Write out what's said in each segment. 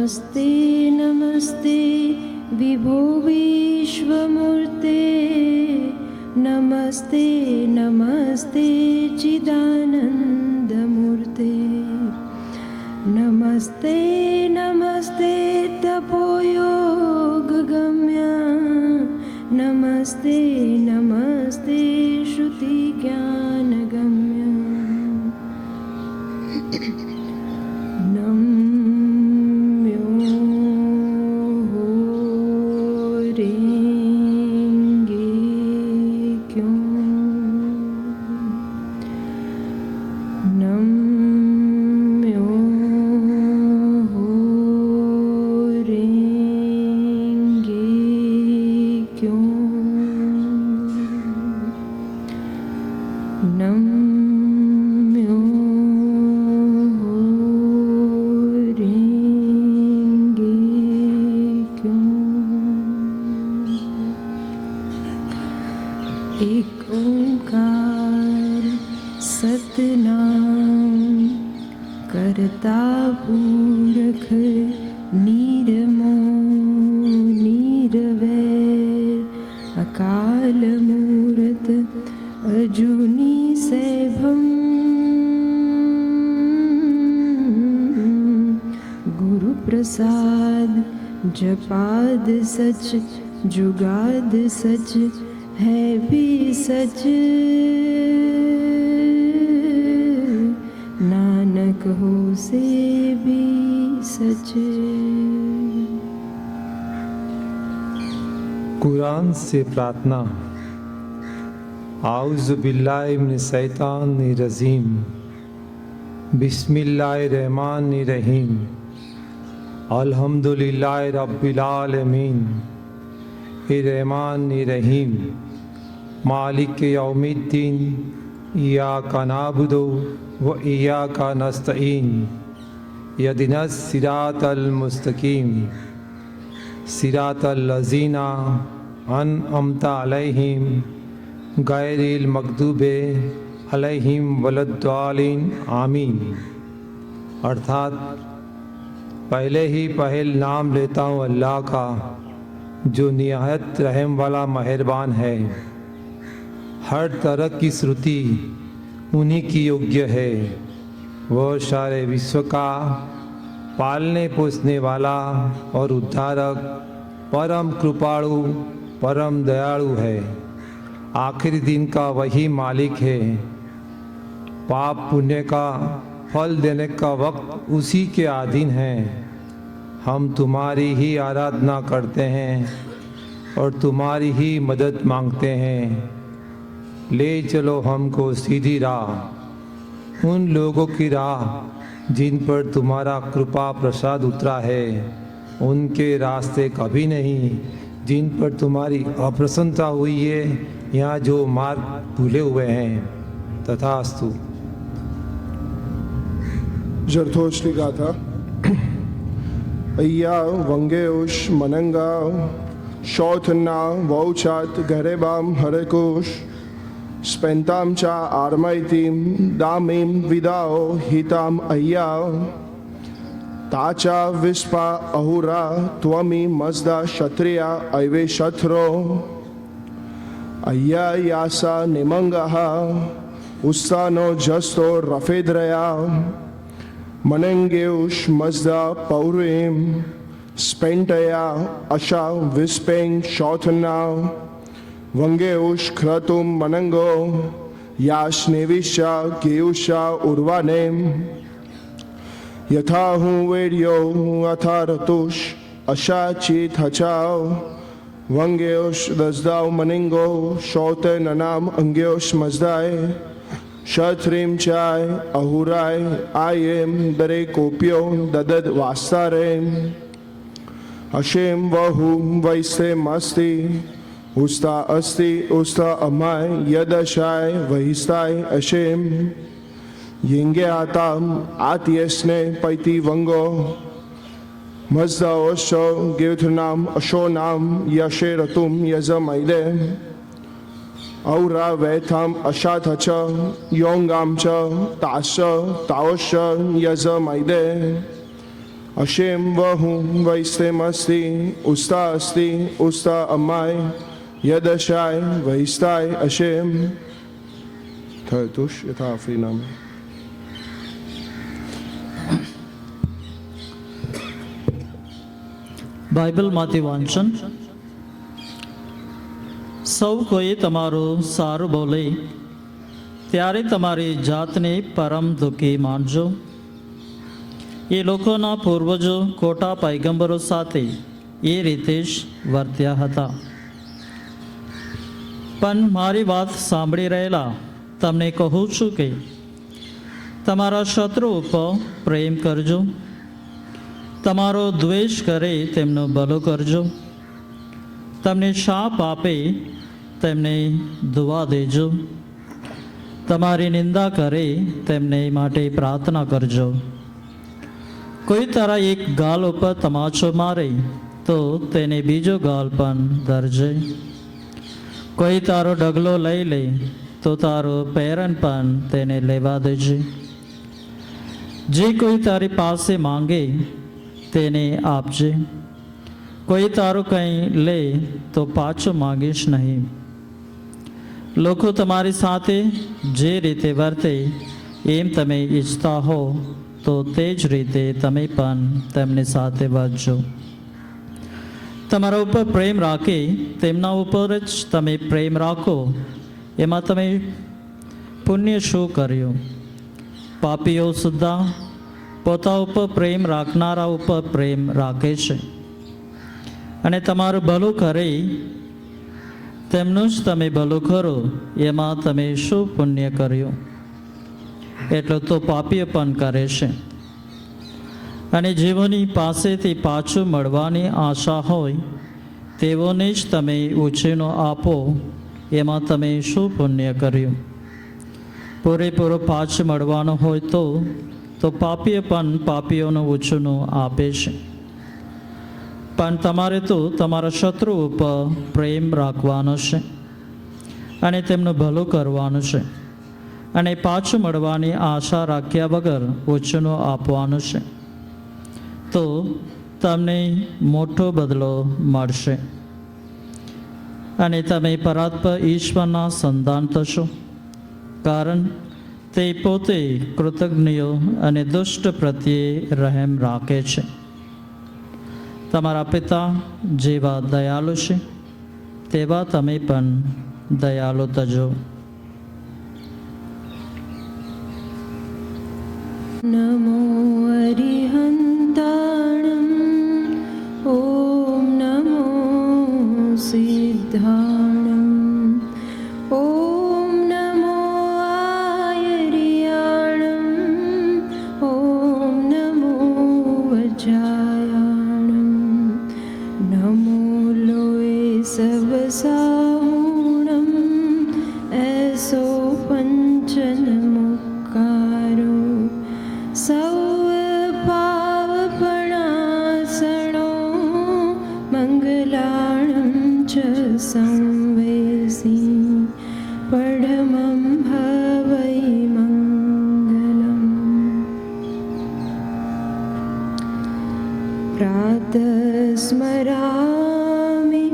नमस्ते नमस्ते विभो विश्वमूर्ते, नमस्ते नमस्ते चिदानन्दमूर्ते, नमस्ते नमस्ते तपोयोगगम्य, नमस्ते नमस्ते श्रुतिज्ञानगम्य। एक ओंकार सतनाम करता पूरख निरमोह निरवैर, अकाल मूरत अजूनी सैभम, गुरु प्रसाद जपाद सच जुगाद सच है भी सच, नानक हो से भी सच। कुरान से प्रार्थना। आउज़ु बिल्लाहि मिनश शैतानिर रजीम, बिस्मिल्लाहिर रहमानिर रहीम, अल्हम्दुलिल्लाहि रब्बिल आलमीन, रहमानिर रहीम, मालिक यौमिद्दीन, इय्याका नअबुदु व इय्याका नस्तईन, यहदिनस सिरातल मुस्तकीम, सिरातल लज़ीना अनअमता अलैहिम गैरिल मग़दूबि अलैहिम वलद्दालिन आमीन। अर्थात पहले ही पहल नाम लेता हूँ अल्लाह का, जो निहायत रहम वाला मेहरबान है। हर तरह की श्रुति उन्हीं की योग्य है। वह सारे विश्व का पालने पोसने वाला और उद्धारक, परम कृपाणु, परम दयालु है। आखिरी दिन का वही मालिक है। पाप पुण्य का फल देने का वक्त उसी के अधीन है। हम तुम्हारी ही आराधना करते हैं और तुम्हारी ही मदद मांगते हैं। ले चलो हमको सीधी राह, उन लोगों की राह जिन पर तुम्हारा कृपा प्रसाद उतरा है, उनके रास्ते कभी नहीं जिन पर तुम्हारी अप्रसन्नता हुई है, यहाँ जो मार्ग भूले हुए हैं। तथास्तु। जरथोष्टी गाथा। अय्या वंगेउष मनंगा शौथना वौचात गरेबाम हरकुश, स्पेंताम चा आरमैतीम दामीम विदाओ हिताम अय्या, ताचा विस्पा अहुरा त्वमी मजदा क्षत्रिया अयवे शत्रो, अय्या यासा निमंगहा उस्तानो जस्तो रफेद्रया, मनंगेउष मजदा पौरीम स्पेंटया अशा विस्पेंग शौथना, वंगेउष क्रतुम मनंगो याश्नेविशा गेउषा उर्वानेम, यथा हूँ वेड्यो अथा रतुष अशा चेत हचाओ, वंगेउष दजदाव मनिंगो शौते ननाम अंगेउष मजदाए, क्षत्रिम चाय अहुराय आयेम दरे कोप्यो ददद वास्तारेम, अशेम वहुम वैसे मस्ती उस्ता अस्ति उस्ता अमाय यदशाय वहिस्ताय अशेम, यिंगे आताम आत्यस्ने पैति वंगो मजदा ओशो गिर्थनाम अशो नाम यशे रतुम यजमैदे, औरा वैथाम अशाथ च योंगाम च ताश ताओश यजमैदे, Hashem vahum vaistemasti usta asti usta amai yadashai vaistai Hashem થતુષ યથા આફરીનામ. બાઇબલમાંથી વાંચન. સૌ કોઈ તમારું સારું બોલે ત્યારે તમારી જાતને પરમ દુઃખી માનજો. એ લોકોના પૂર્વજો ખોટા પૈગંબરો સાથે એ રીતે જ વર્ત્યા હતા. પણ મારી વાત સાંભળી રહેલા તમને કહું છું કે તમારા શત્રુ ઉપર પ્રેમ કરજો, તમારો દ્વેષ કરે તેમનો ભલો કરજો, તમને શાપ આપે તેમને દુઆ દેજો, તમારી નિંદા કરે તેમને માટે પ્રાર્થના કરજો. કોઈ તારા એક ગાલ ઉપર તમાચો મારે તો તેને બીજો ગાલ પણ ધરજે. કોઈ તારો ડગલો લઈ લે તો તારો પેરન પણ તેને લેવા દેજે. જે કોઈ તારી પાસે માંગે તેને આપજે. કોઈ તારું કંઈ લે તો પાછો માંગીશ નહીં. લોકો તમારી સાથે જે રીતે વર્તે એમ તમે ઈચ્છતા હો તો તે જ રીતે તમે પણ તેમની સાથે વર્તજો. તમારા ઉપર પ્રેમ રાખે તેમના ઉપર જ તમે પ્રેમ રાખો, એમાં તમે પુણ્ય શું કર્યું? પાપીઓ સુદ્ધા પોતા ઉપર પ્રેમ રાખનારા ઉપર પ્રેમ રાખે છે, અને તમારું ભલું કરે તેમનું જ તમે ભલું કરો, એમાં તમે શું પુણ્ય કર્યું? એટલું તો પાપીઓ પણ કરે છે. અને જેઓની પાસેથી પાછું મળવાની આશા હોય તેઓને જ તમે ઉછીનો આપો, એમાં તમે શું પુણ્ય કર્યું? પૂરેપૂરો પાછું મળવાનો હોય તો પાપીએ પણ પાપીઓનું ઉછીનું આપે છે. પણ તમારે તો તમારા શત્રુ ઉપર પ્રેમ રાખવાનો છે અને તેમનું ભલું કરવાનું છે, અને પાછું મળવાની આશા રાખ્યા વગર ઉછીનું આપવાનું છે, તો તમને મોટો બદલો મળશે અને તમે પરાત્પર ઈશ્વરના સંતાન થશો, કારણ તે પોતે કૃતજ્ઞો અને દુષ્ટ પ્રત્યે રહેમ રાખે છે. તમારા પિતા જેવા દયાળુ છે તેવા તમે પણ દયાળુ થજો. નમો અરિહંતાણં ઓમ નમો સિદ્ધાણં ઓમ નમો આયર્યાણં ઓમ નમો વજ્રાયાણં નમો લોય સવસાહૂણં એસો પંચનમુક્કારો સૌ પાવપણાસણો મંગલાણં ચ સંવેસી પડમં હવૈ મંગલમ. પ્રાતઃ સ્મરામિ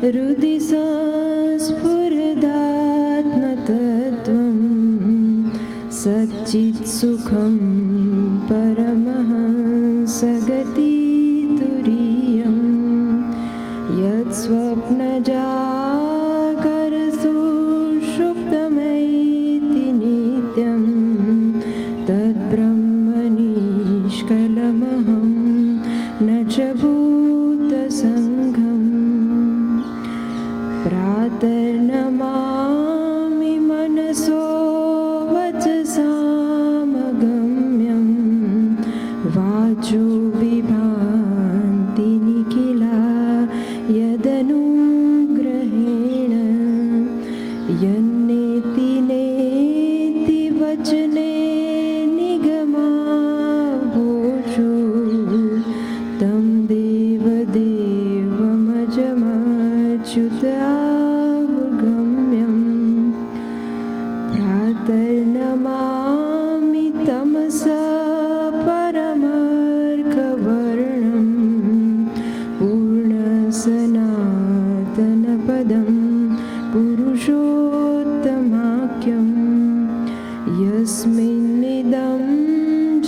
હૃદિ સંસ્ફુરદાત્મતત્ત્વં સચ્ચિત સુખમ પરમહંસગતિતુરીયં યત્સ્વપ્નજાગરસુ સુષુપ્તમૈતિ નિત્યં તદ્બ્રહ્મનિષ્કલમહં ન ચ ભૂતસંઘં. પ્રાતર્નમામિ મનસો વચસામગમ્યં વાચો વિભાન્તિ નિખિલા યદનુગ્रहेण યન્નેતિ નેતિ વચને નિગમાભૂષો तं દેવદેવમજમચ્યુતાવગમ્યં. પ્રાતર્નમામિ તમસા પરમર્કવર્ણં यस्मिन्निदं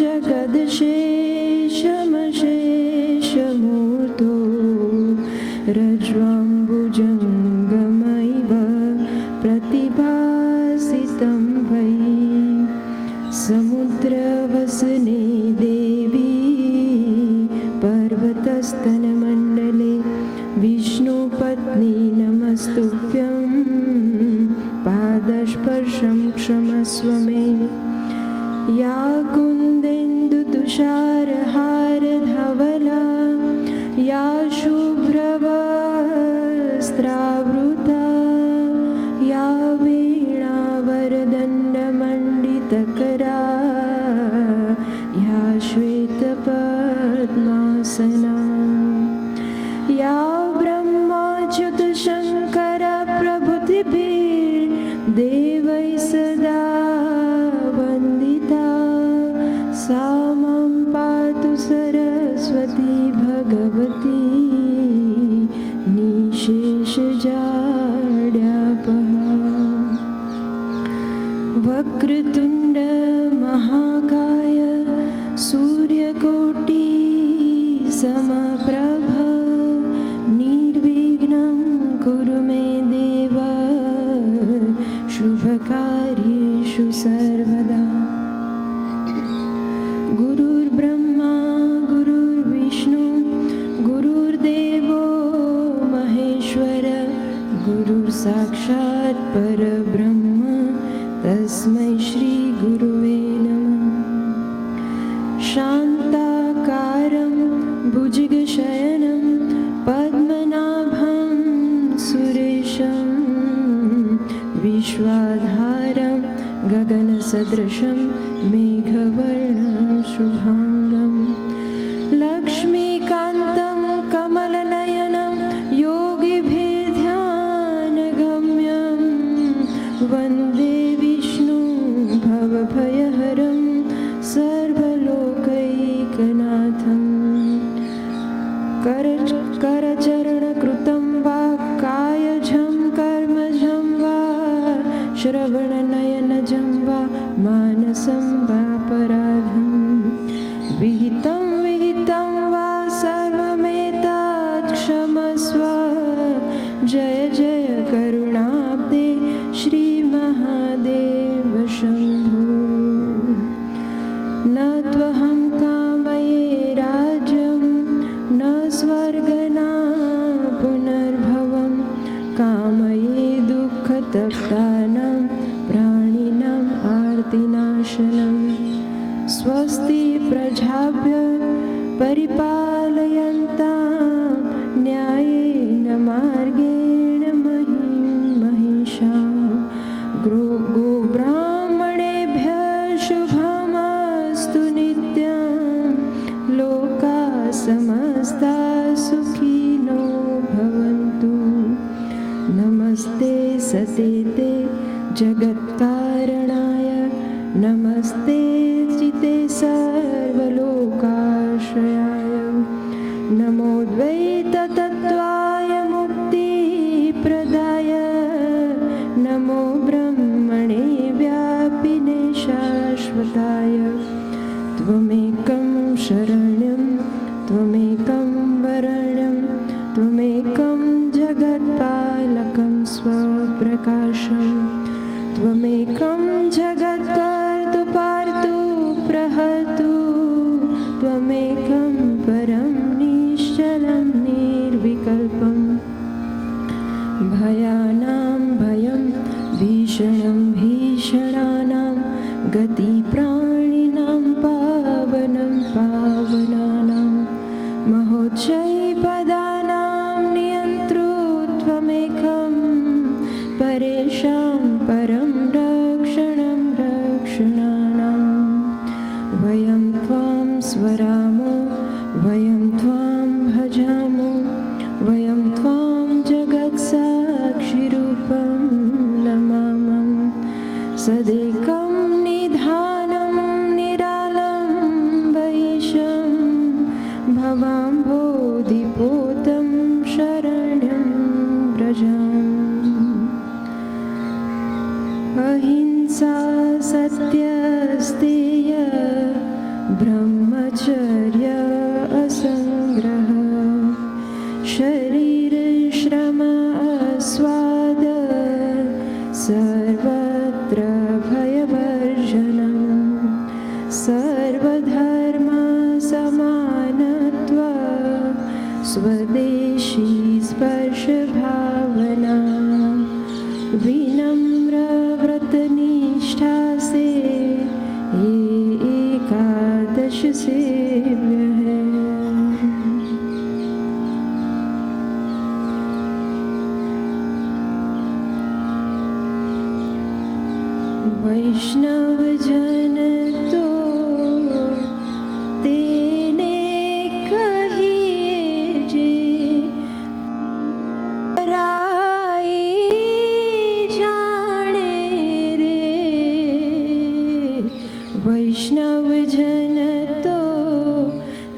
जगदशेषमशेषमूर्तो रज्ज्वाम्बुजङ्गमैव प्रतिभासितं वै समुद्रवसने देवी पर्वतस्तनमण्डले विष्णुपत्नी नमस्तुभ्यं पादस्पर्शं क्षमस्व मे या कुन्देन्दुतुषारहारधवला या शुभ्रवस्त्रावृता या वीणावरदण्डमण्डितकरा या श्वेतपद्मासना या ब्रह्माच्युतशङ्करप्रभृतिभिर्देवैः सदा वन्दिता सा मां पातु सरस्वती भगवती निःशेषजाड्यापहा वक्रतुण्ड महाकाय सूर्यकोटि समप्रभ निर्विघ्नं कुरु मे देव शुभकार्येषु सर्वदा गुरुर्ब्रह्मा गुरुर्विष्णु गुरुर्देवो महेश्वर गुरुर्साक्षात् परब्रह्म तस्मै श्री गुरुवे नमः शान्ताकारं भुजगशयनं पद्मनाभं सुरेशं विश्वाधारं गगनसदृशं मेघवर्णं शुभाङ्गं लक्ष्मीकान्तं कमलनयनं योगिभिर्ध्यानगम्यं वन्दे विष्णु भवभयहरं सर्वलोकैकनाथं करचरणकृतं वा कायजं कर्मजं वा श्रवणनयनजं वा मानसं वापराधं विहितं वा सर्वमेतत् क्षमस्व जय जय करुणाब्दे श्रीमहादेव शम्भो न त्वहं कामये राज्यं न स्वर्गना पुनर्भवं कामये दुःखतप्तानां प्राणिनाम् आर्तिनाशनं स्वस्ति प्रजाभ्य परिपालयन्तां न्यायेन मार्गेण महिषां गोब्राह्मणेभ्यः शुभमस्तु नित्यं लोकाः समस्ताः सुखिनो भवन्तु नमस्ते सतेते जगत्कारणाय नमस्ते चिते सर्वलोकाश्रयाय नमोऽद्वैततत्त्वाय मुक्तिप्रदाय नमो ब्रह्मणे व्यापिने शाश्वताय त्वमेकं शरण्यं त्वमेकं वरण्यं त्वमेकं जगत्पालकं स्वप्रकाशं त्वमेकं जगत्कर्तु पार्तु प्रहर्तु त्वमेकं परं निश्चलं निर्विकल्पं भयानां भयं भीषणं भीषणानां गतिप्राणिनां पावनं पावनानां महोच्चैपदानां नियन्तृत्वमेकं परेषां परं रक्षणं रक्षणानां वयं त्वां स्वरामो वयं त्वां भजामो वयं त्वां जगत्साक्षिरूपं नमामः सदेकं निधानं निरालम्बैशं भवां बोधिपोतं शरण्यं व्रजामि अहिंसा अहिंसा सत्यस्तेय ब्रह्मचर्य असंग्रह शरीरश्रम अस्वाद सर्वत्र भयवर्जनं सर्वधर्म समानत्व स्वदेशी स्पर्श भावना विनम्र व्रतनिष्ठा से ये एकादश सेव्य है। वैष्णव जन तो तेने कहिए जे राई जाने रे। वैष्णव जन तो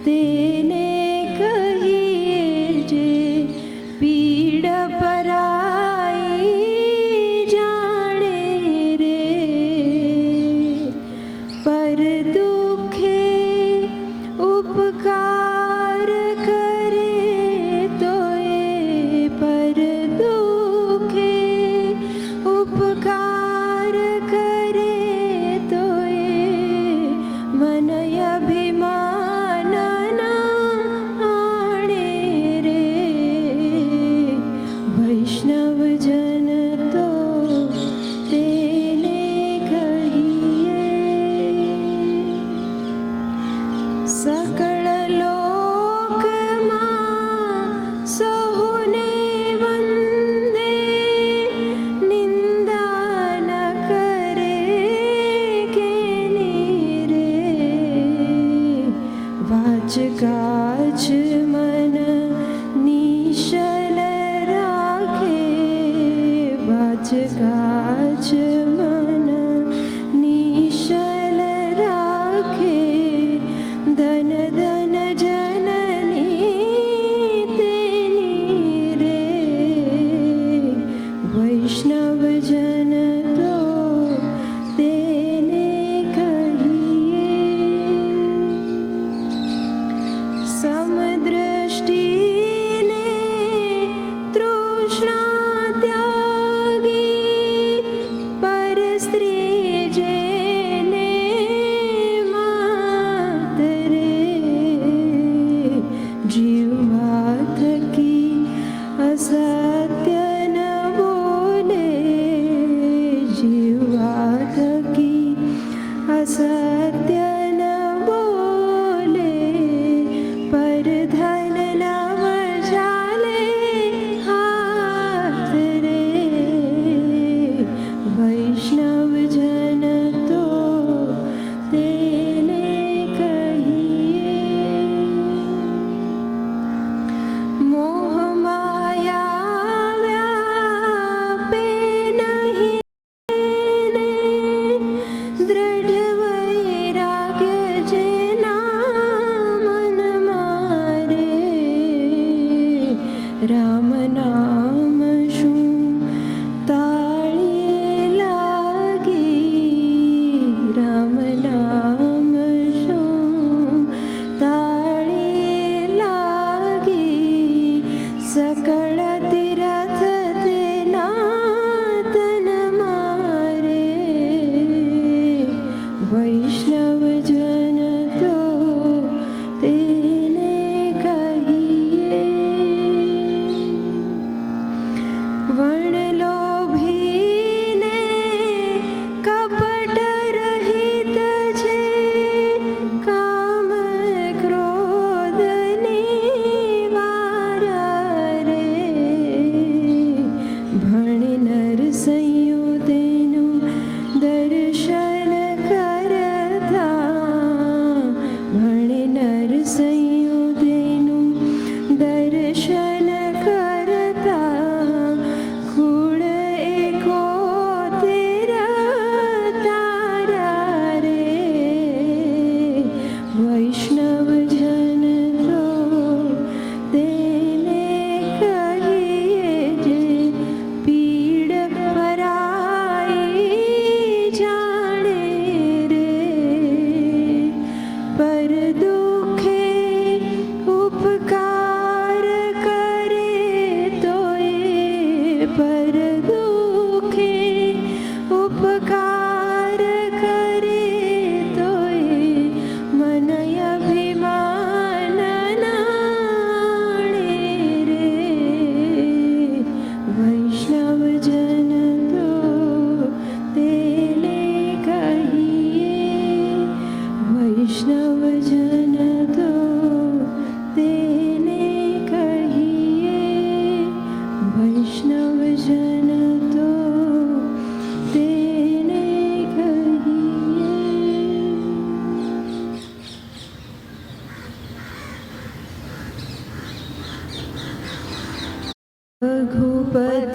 तेने कहिए जे पीड़ पराई जाने रे। पर दुखे उपकार करे तो ये पर दुखे उपकार करे तो ये मन अभिमान ना आणे रे। वैष्णव जन तो तेने कहिए सकल लोक मां सहुने वंदे निंदा न करे के नीरे। वाच काच मन निशल राखे वाच काच मन निशल राखे धन धन जननी तेनी रे। वैष्णव जन तो तेने कहिए समदृष्टि ने तृष्णा त्यागी पर स्त्री जेने मातरे। जीवा थकी असत्य न बोले जीवा थकी असत्य न बोले पर धन नाम जाले हाथ रे। वैष्णव जन तो तेने कहिए मोह माया व्यापे नहीं दृढ़ वैराग्य जेना मन मारे। राम नाम शू ताळी लागे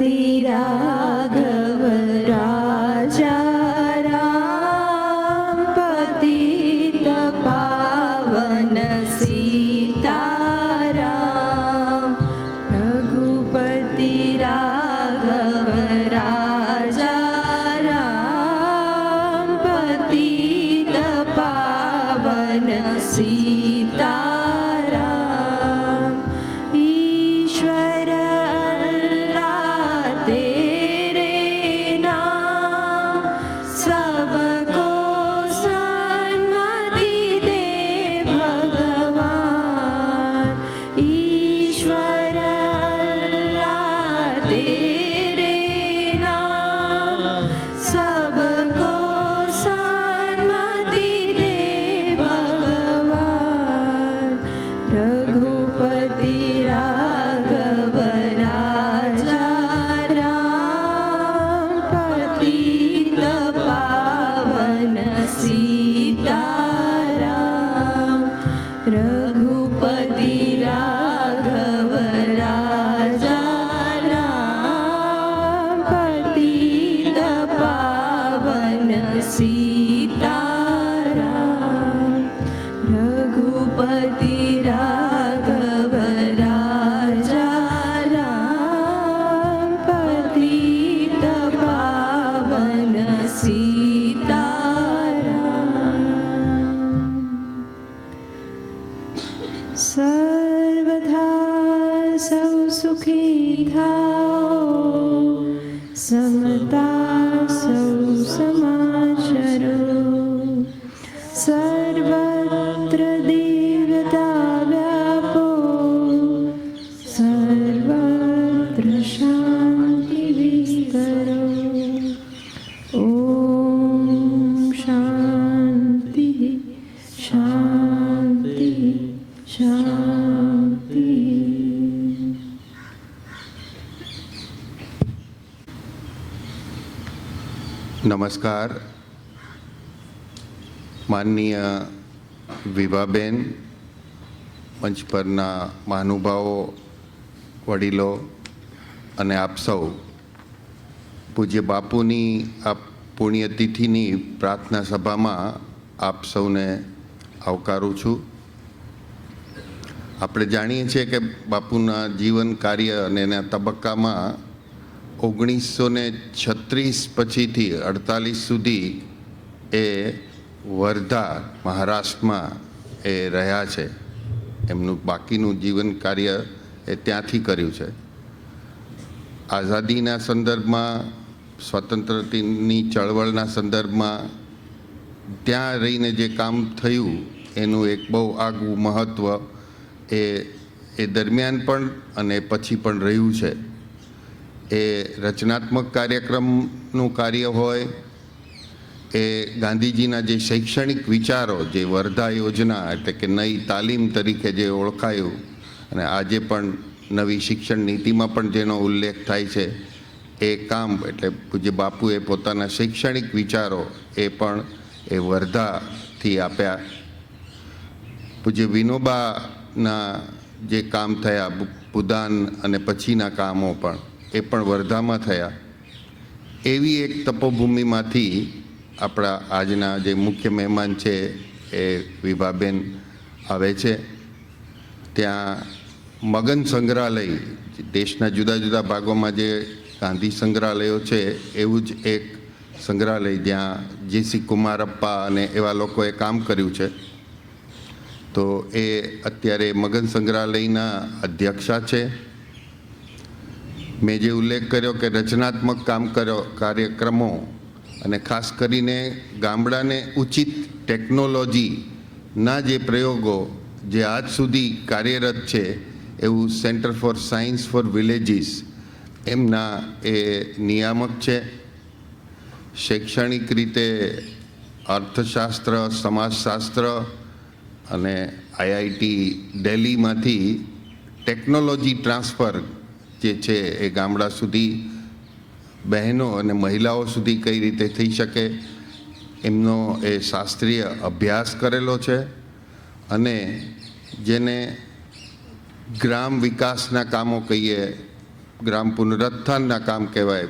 राघव राजा राम पतित पावन सीताराम रघुपति राघव राजा राम पतित पावन सीताराम ईश्वर अल्लाह तेरे नाम सबको सन्मति दे भगवान ईश्वर अल्लाह तेरे नाम सबको सन्मति दे भगवान रघुपति राघव राजा राम पतित पावन सीताराम रघुपति राघव राजा राम पतित पावन सीताराम रघुपति राघव राजा राम पतित पावन सीताराम सर्वथा सौ सुखी थाओ समता सौ समाचरो सर्वत्र दिव्यता व्यापो सर्वत्र शांति विस्तरो ओम शांति शांति शांति। નમસ્કાર. માનનીય વિભાબેન, મંચ પરના મહાનુભાવો, વડીલો અને આપ સૌ, પૂજ્ય બાપુની આ પુણ્યતિથિની પ્રાર્થના સભામાં આપ સૌને આવકારું છું. આપણે જાણીએ છીએ કે બાપુના જીવન કાર્ય અને એના તબક્કામાં 1936 પછીથી 48 સુધી એ વર્ધા મહારાષ્ટ્રમાં એ રહ્યા છે. એમનું બાકીનું જીવન કાર્ય એ ત્યાંથી કર્યું છે. આઝાદીના સંદર્ભમાં, સ્વતંત્રતાની ચળવળના સંદર્ભમાં ત્યાં રહીને જે કામ થયું એનું એક બહુ આગવું મહત્ત્વ એ દરમિયાન પણ અને પછી પણ રહ્યું છે. એ રચનાત્મક કાર્યક્રમનું કાર્ય હોય, એ ગાંધીજીના જે શૈક્ષણિક વિચારો, જે વર્ધા યોજના એટલે કે નઈ તાલીમ તરીકે જે ઓળખાયું અને આજે પણ નવી શિક્ષણ નીતિમાં પણ જેનો ઉલ્લેખ થાય છે, એ કામ એટલે પૂજ્ય બાપુએ પોતાના શૈક્ષણિક વિચારો એ પણ એ વર્ધાથી આપ્યા. પૂજ્ય વિનોબાના જે કામ થયા, ભૂદાન અને પછીના કામો પણ એ પણ વર્ધામાં થયા. એવી એક તપોભૂમિમાંથી આપણા આજના જે મુખ્ય મહેમાન છે એ વિભાબેન આવે છે. ત્યાં મગન સંગ્રહાલય, દેશના જુદા જુદા ભાગોમાં જે ગાંધી સંગ્રહાલયો છે એવું જ એક સંગ્રહાલય જ્યાં જેસી કુમારપ્પા અને એવા લોકોએ કામ કર્યું છે. તો એ અત્યારે મગન સંગ્રહાલયના અધ્યક્ષા છે. મેં જે ઉલ્લેખ કર્યો કે રચનાત્મક કાર્યક્રમો અને ખાસ કરીને ગામડાને ઉચિત ટેકનોલોજીના જે પ્રયોગો જે આજ સુધી કાર્યરત છે, એવું centre for science for villages એમના એ નિયામક છે. શૈક્ષણિક રીતે અર્થશાસ્ત્ર, સમાજશાસ્ત્ર અને આઈઆઈટી દિલ્હીમાંથી ટેકનોલોજી ટ્રાન્સફર જે છે એ ગામડા સુધી, બહેનો અને મહિલાઓ સુધી કઈ રીતે થઈ શકે એમનો એ શાસ્ત્રીય અભ્યાસ કરેલો છે. અને જેને ગ્રામ વિકાસના કામો કહીએ ગ્રામ પુનરુત્થાનના કામ કહેવાય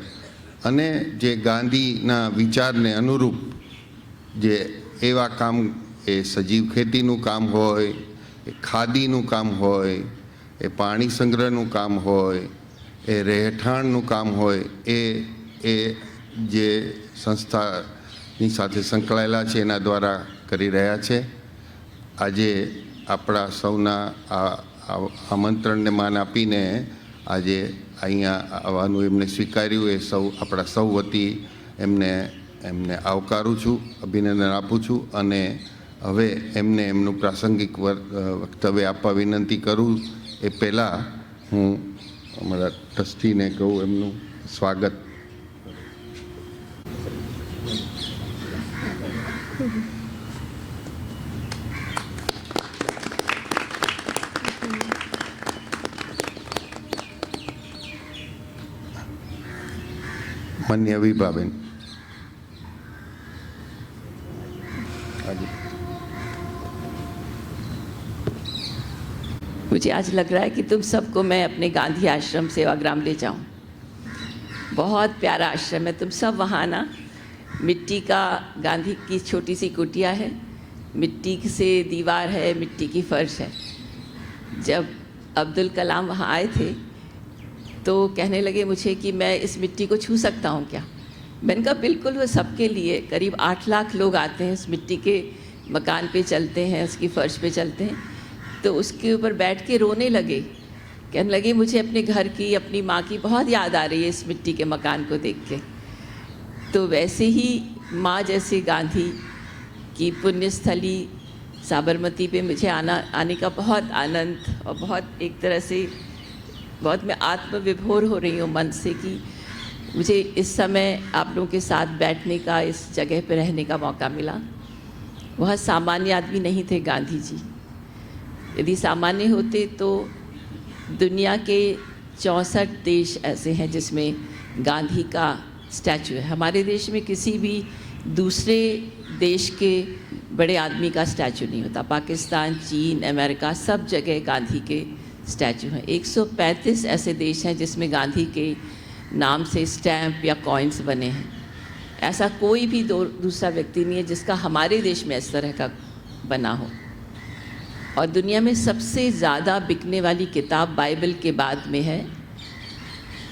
અને જે ગાંધીના વિચારને અનુરૂપ જે એવા કામ એ સજીવ ખેતીનું કામ હોય, એ ખાદીનું કામ હોય, એ પાણી સંગ્રહનું કામ હોય, એ રહેઠાણનું કામ હોય, એ જે સંસ્થાની સાથે સંકળાયેલા છે એના દ્વારા કરી રહ્યા છે. આજે આપણા સૌના આ આમંત્રણને માન આપીને આજે અહીંયા આવવાનું એમને સ્વીકાર્યું એ આપણા સૌ વતી એમને આવકારું છું, અભિનંદન આપું છું અને હવે એમને એમનું પ્રાસંગિક વક્તવ્ય આપવા વિનંતી કરું એ પહેલાં હું અમારા ટ્રસ્ટીને કહું એમનું સ્વાગત. माननीय विभाबेन, मुझे आज लग रहा है कि तुम सबको मैं अपने गांधी आश्रम सेवाग्राम ले जाऊं. बहुत प्यारा आश्रम है. तुम सब वहाँ आना. मिट्टी का गांधी की छोटी सी कुटिया है, मिट्टी से दीवार है, मिट्टी की फर्श है. जब अब्दुल कलाम वहाँ आए थे तो कहने लगे मुझे कि मैं इस मिट्टी को छू सकता हूँ क्या. मैंने कहा बिल्कुल, वो सबके लिए. करीब 8 लाख लोग आते हैं, उस मिट्टी के मकान पे चलते हैं, उसकी फर्श पे चलते हैं. तो उसके ऊपर बैठ के रोने लगे. कहने लगे मुझे अपने घर की, अपनी माँ की बहुत याद आ रही है इस मिट्टी के मकान को देख के. तो वैसे ही माँ जैसे गांधी की पुण्यस्थली साबरमती पे मुझे आने का बहुत आनंद और बहुत एक तरह से बहुत मैं आत्मविभोर हो रही हूँ मन से कि मुझे इस समय आप लोगों के साथ बैठने का, इस जगह पर रहने का मौका मिला. वह सामान्य आदमी नहीं थे गांधी जी. यदि सामान्य होते तो दुनिया के 64 देश ऐसे हैं जिसमें गांधी का स्टैचू है. हमारे देश में किसी भी दूसरे देश के बड़े आदमी का स्टैचू नहीं होता. पाकिस्तान, चीन, अमेरिका, सब जगह गांधी के स्टैचू हैं. 135 ऐसे देश हैं जिसमें गांधी के नाम से स्टैम्प या कॉइन्स बने हैं. ऐसा कोई भी दूसरा व्यक्ति नहीं है जिसका हमारे देश में इस तरह का बना हो. और दुनिया में सबसे ज़्यादा बिकने वाली किताब बाइबल के बाद में है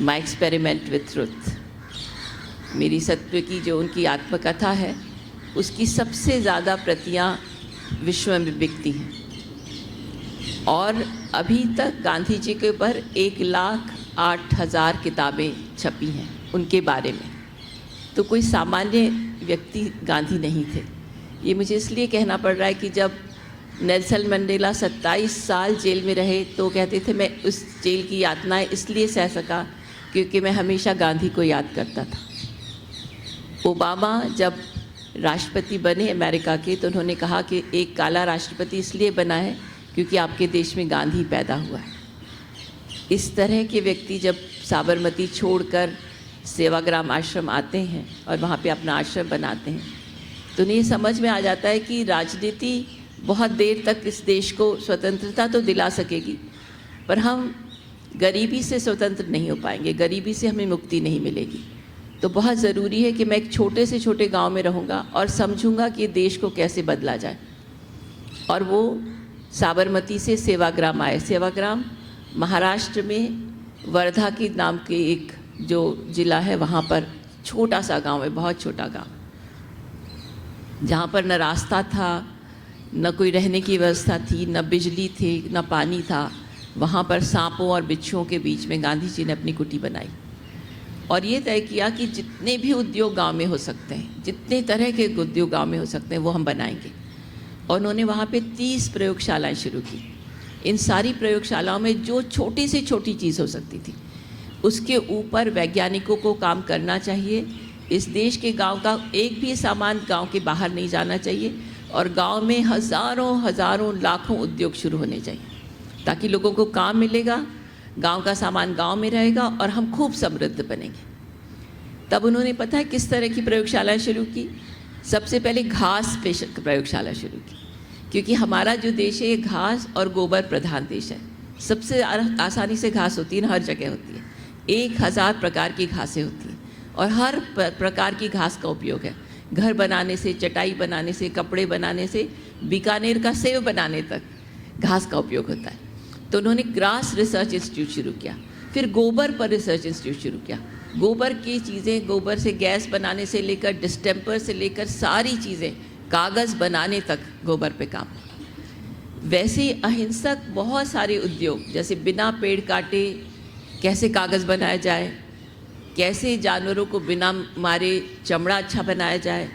माई एक्सपेरिमेंट विथ ट्रुथ. मेरी सत्य की जो उनकी आत्मकथा है उसकी सबसे ज़्यादा प्रतियां विश्व में बिकती हैं. और अभी तक गांधी जी के ऊपर 1,08,000 किताबें छपी हैं उनके बारे में. तो कोई सामान्य व्यक्ति गांधी नहीं थे. ये मुझे इसलिए कहना पड़ रहा है कि जब नेल्सन मंडेला 27 साल जेल में रहे तो कहते थे मैं उस जेल की यातनाएं इसलिए सह सका क्योंकि मैं हमेशा गांधी को याद करता था. ओबामा जब राष्ट्रपति बने अमेरिका के तो उन्होंने कहा कि एक काला राष्ट्रपति इसलिए बना है क्योंकि आपके देश में गांधी पैदा हुआ है. इस तरह के व्यक्ति जब साबरमती छोड़कर सेवाग्राम आश्रम आते हैं और वहाँ पे अपना आश्रम बनाते हैं तो उन्हें समझ में आ जाता है कि राजनीति बहुत देर तक इस देश को स्वतंत्रता तो दिला सकेगी पर हम गरीबी से स्वतंत्र नहीं हो पाएंगे, गरीबी से हमें मुक्ति नहीं मिलेगी. तो बहुत ज़रूरी है कि मैं एक छोटे से छोटे गांव में रहूँगा और समझूंगा कि देश को कैसे बदला जाए. और वो साबरमती से सेवाग्राम आए. सेवाग्राम महाराष्ट्र में वर्धा के नाम के एक जो ज़िला है वहाँ पर छोटा सा गांव है, बहुत छोटा गांव, जहाँ पर न रास्ता था, न कोई रहने की व्यवस्था थी, न बिजली थी, न पानी था. वहाँ पर सांपों और बिच्छुओं के बीच में गांधी जी ने अपनी कुटी बनाई और ये तय किया कि जितने भी उद्योग गांव में हो सकते हैं, जितने तरह के उद्योग गांव में हो सकते हैं वो हम बनाएंगे. और उन्होंने वहाँ पे 30 प्रयोगशालाएं शुरू की. इन सारी प्रयोगशालाओं में जो छोटी से छोटी चीज़ हो सकती थी उसके ऊपर वैज्ञानिकों को काम करना चाहिए. इस देश के गांव का एक भी सामान गांव के बाहर नहीं जाना चाहिए और गांव में हज़ारों लाखों उद्योग शुरू होने चाहिए ताकि लोगों को काम मिलेगा, गांव का सामान गांव में रहेगा और हम खूब समृद्ध बनेंगे. तब उन्होंने पता है किस तरह की प्रयोगशालाएं शुरू की. सबसे पहले घास पे प्रयोगशाला शुरू की क्योंकि हमारा जो देश है ये घास और गोबर प्रधान देश है. सबसे आसानी से घास होती है, हर जगह होती है. 1000 प्रकार की घासें होती हैं और हर प्रकार की घास का उपयोग है। घर बनाने से, चटाई बनाने से, कपड़े बनाने से, बीकानेर का सेव बनाने तक घास का उपयोग होता है। तो उन्होंने ग्रास रिसर्च इंस्टीट्यूट शुरू किया। फिर गोबर पर रिसर्च इंस्टीट्यूट शुरू किया। गोबर की चीज़ें, गोबर से गैस बनाने से लेकर डिस्टेम्पर से लेकर सारी चीज़ें, कागज़ बनाने तक गोबर पे काम। वैसे ही अहिंसक बहुत सारे उद्योग, जैसे बिना पेड़ काटे कैसे कागज़ बनाया जाए, कैसे जानवरों को बिना मारे चमड़ा अच्छा बनाया जाए,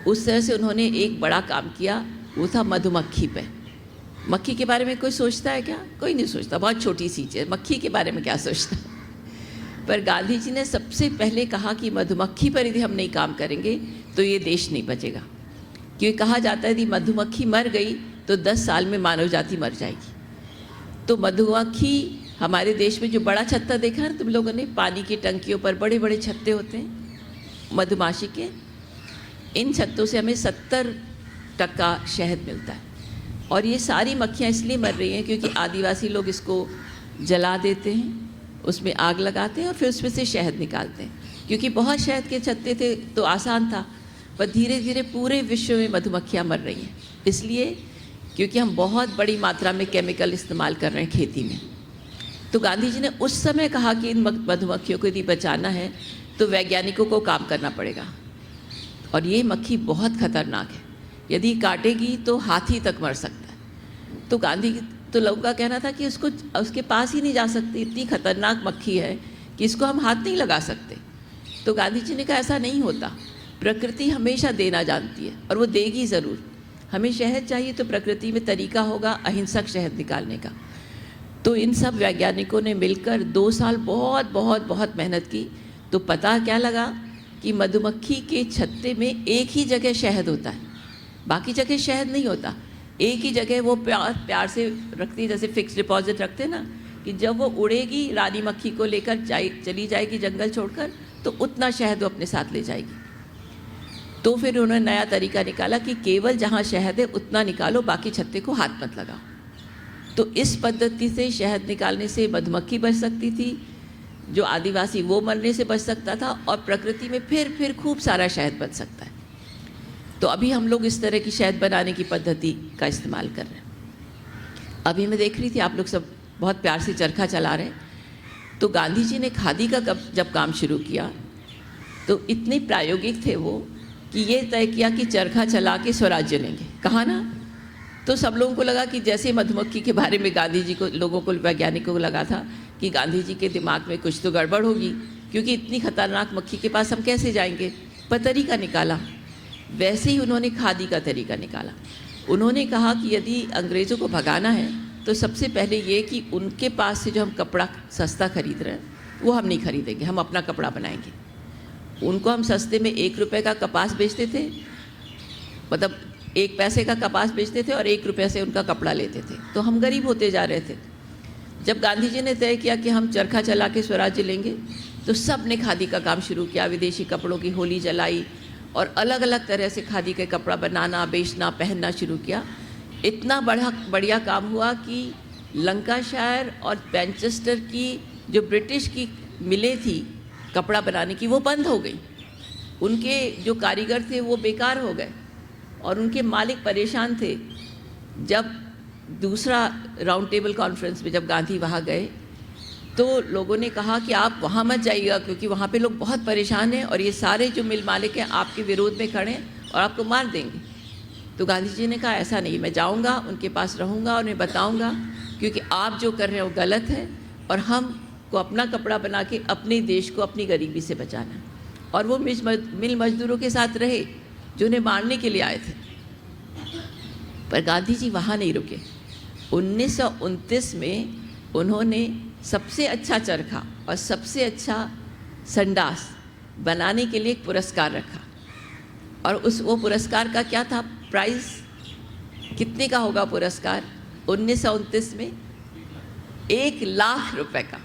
उस तरह से उन्होंने एक बड़ा काम किया। वो था मधुमक्खी पे। मक्खी के बारे में कोई सोचता है क्या? कोई नहीं सोचता, बहुत छोटी सी चीज़, मक्खी के बारे में क्या सोचता। पर गांधी जी ने सबसे पहले कहा कि मधुमक्खी पर यदि हम नहीं काम करेंगे तो ये देश नहीं बचेगा। क्योंकि कहा जाता है यदि मधुमक्खी मर गई तो 10 साल में मानव जाति मर जाएगी। तो मधुमक्खी, हमारे देश में जो बड़ा छत्ता देखा है तुम लोगों ने, पानी की टंकियों पर बड़े बड़े छत्ते होते हैं मधुमाछी के, इन छत्तों से हमें 70% शहद मिलता है। और ये सारी मक्खियाँ इसलिए मर रही हैं क्योंकि आदिवासी लोग इसको जला देते हैं, उसमें आग लगाते हैं और फिर उसमें से शहद निकालते हैं। क्योंकि बहुत शहद के छत्ते थे तो आसान था, पर धीरे धीरे पूरे विश्व में मधुमक्खियाँ मर रही हैं, इसलिए क्योंकि हम बहुत बड़ी मात्रा में केमिकल इस्तेमाल कर रहे हैं खेती में। तो गांधी जी ने उस समय कहा कि इन मधुमक्खियों को यदि बचाना है तो वैज्ञानिकों को काम करना पड़ेगा। और ये मक्खी बहुत खतरनाक है, यदि काटेगी तो हाथी तक मर सकता है। तो गांधी, तो लोगों का कहना था कि उसके पास ही नहीं जा सकते, इतनी खतरनाक मक्खी है कि इसको हम हाथ नहीं लगा सकते। तो गांधी जी ने कहा ऐसा नहीं होता, प्रकृति हमेशा देना जानती है और वो देगी ज़रूर। हमें शहद चाहिए तो प्रकृति में तरीका होगा अहिंसक शहद निकालने का। तो इन सब वैज्ञानिकों ने मिलकर 2 साल बहुत बहुत बहुत मेहनत की। तो पता क्या लगा कि मधुमक्खी के छत्ते में एक ही जगह शहद होता है, बाकी जगह शहद नहीं होता। एक ही जगह वो प्यार से रखती, जैसे फिक्स डिपॉजिट रखते ना, कि जब वो उड़ेगी रानी मक्खी को लेकर चली जाएगी जंगल छोड़कर, तो उतना शहद वो अपने साथ ले जाएगी। तो फिर उन्होंने नया तरीका निकाला कि केवल जहाँ शहद है उतना निकालो, बाकी छत्ते को हाथ मत लगाओ। तो इस पद्धति से शहद निकालने से मधुमक्खी बच सकती थी, जो आदिवासी वो मरने से बच सकता था, और प्रकृति में फिर खूब सारा शहद बच सकता है। तो अभी हम लोग इस तरह की शहद बनाने की पद्धति का इस्तेमाल कर रहे हैं। अभी मैं देख रही थी आप लोग सब बहुत प्यार से चरखा चला रहे हैं। तो गांधी जी ने खादी का जब काम शुरू किया तो इतने प्रायोगिक थे वो कि ये तय किया कि चरखा चला के स्वराज्य लेंगे। कहा ना? तो सब लोगों को लगा कि जैसे मधुमक्खी के बारे में गांधी जी को, लोगों को, वैज्ञानिकों को लगा था कि गांधी जी के दिमाग में कुछ तो गड़बड़ होगी, क्योंकि इतनी खतरनाक मक्खी के पास हम कैसे जाएंगे। पर तरीका निकाला, वैसे ही उन्होंने खादी का तरीका निकाला। उन्होंने कहा कि यदि अंग्रेज़ों को भगाना है तो सबसे पहले ये कि उनके पास से जो हम कपड़ा सस्ता खरीद रहे हैं वो हम नहीं खरीदेंगे, हम अपना कपड़ा बनाएंगे। उनको हम सस्ते में 1 रुपये का कपास बेचते थे, मतलब 1 पैसे का कपास बेचते थे और 1 रुपये से उनका कपड़ा लेते थे, तो हम गरीब होते जा रहे थे। जब गांधी जी ने तय किया कि हम चरखा चला के स्वराज्य लेंगे, तो सब ने खादी का काम शुरू किया। विदेशी कपड़ों की होली जलाई और अलग अलग तरह से खादी के कपड़ा बनाना, बेचना, पहनना शुरू किया। इतना बढ़िया काम हुआ कि लंकाशायर और मैनचेस्टर की जो ब्रिटिश की मिलें थी कपड़ा बनाने की, वो बंद हो गई। उनके जो कारीगर थे वो बेकार हो गए और उनके मालिक परेशान थे। जब दूसरा राउंड टेबल कॉन्फ्रेंस में जब गांधी वहाँ गए तो लोगों ने कहा कि आप वहाँ मत जाइएगा, क्योंकि वहाँ पे लोग बहुत परेशान हैं और ये सारे जो मिल मालिक हैं आपके विरोध में खड़े हैं और आपको मार देंगे। तो गांधी जी ने कहा ऐसा नहीं, मैं जाऊँगा, उनके पास रहूँगा और उन्हें बताऊँगा, क्योंकि आप जो कर रहे हैं वो गलत है और हमको अपना कपड़ा बना के अपने देश को अपनी गरीबी से बचाना है। और वो मिल मजदूरों के साथ रहे जो उन्हें मारने के लिए आए थे। पर गांधी जी वहाँ नहीं रुके। 1929 में उन्होंने सबसे अच्छा चरखा और सबसे अच्छा संडास बनाने के लिए एक पुरस्कार रखा। और वो पुरस्कार का क्या था, प्राइस कितने का होगा पुरस्कार? 1929 में 1 लाख रुपए का,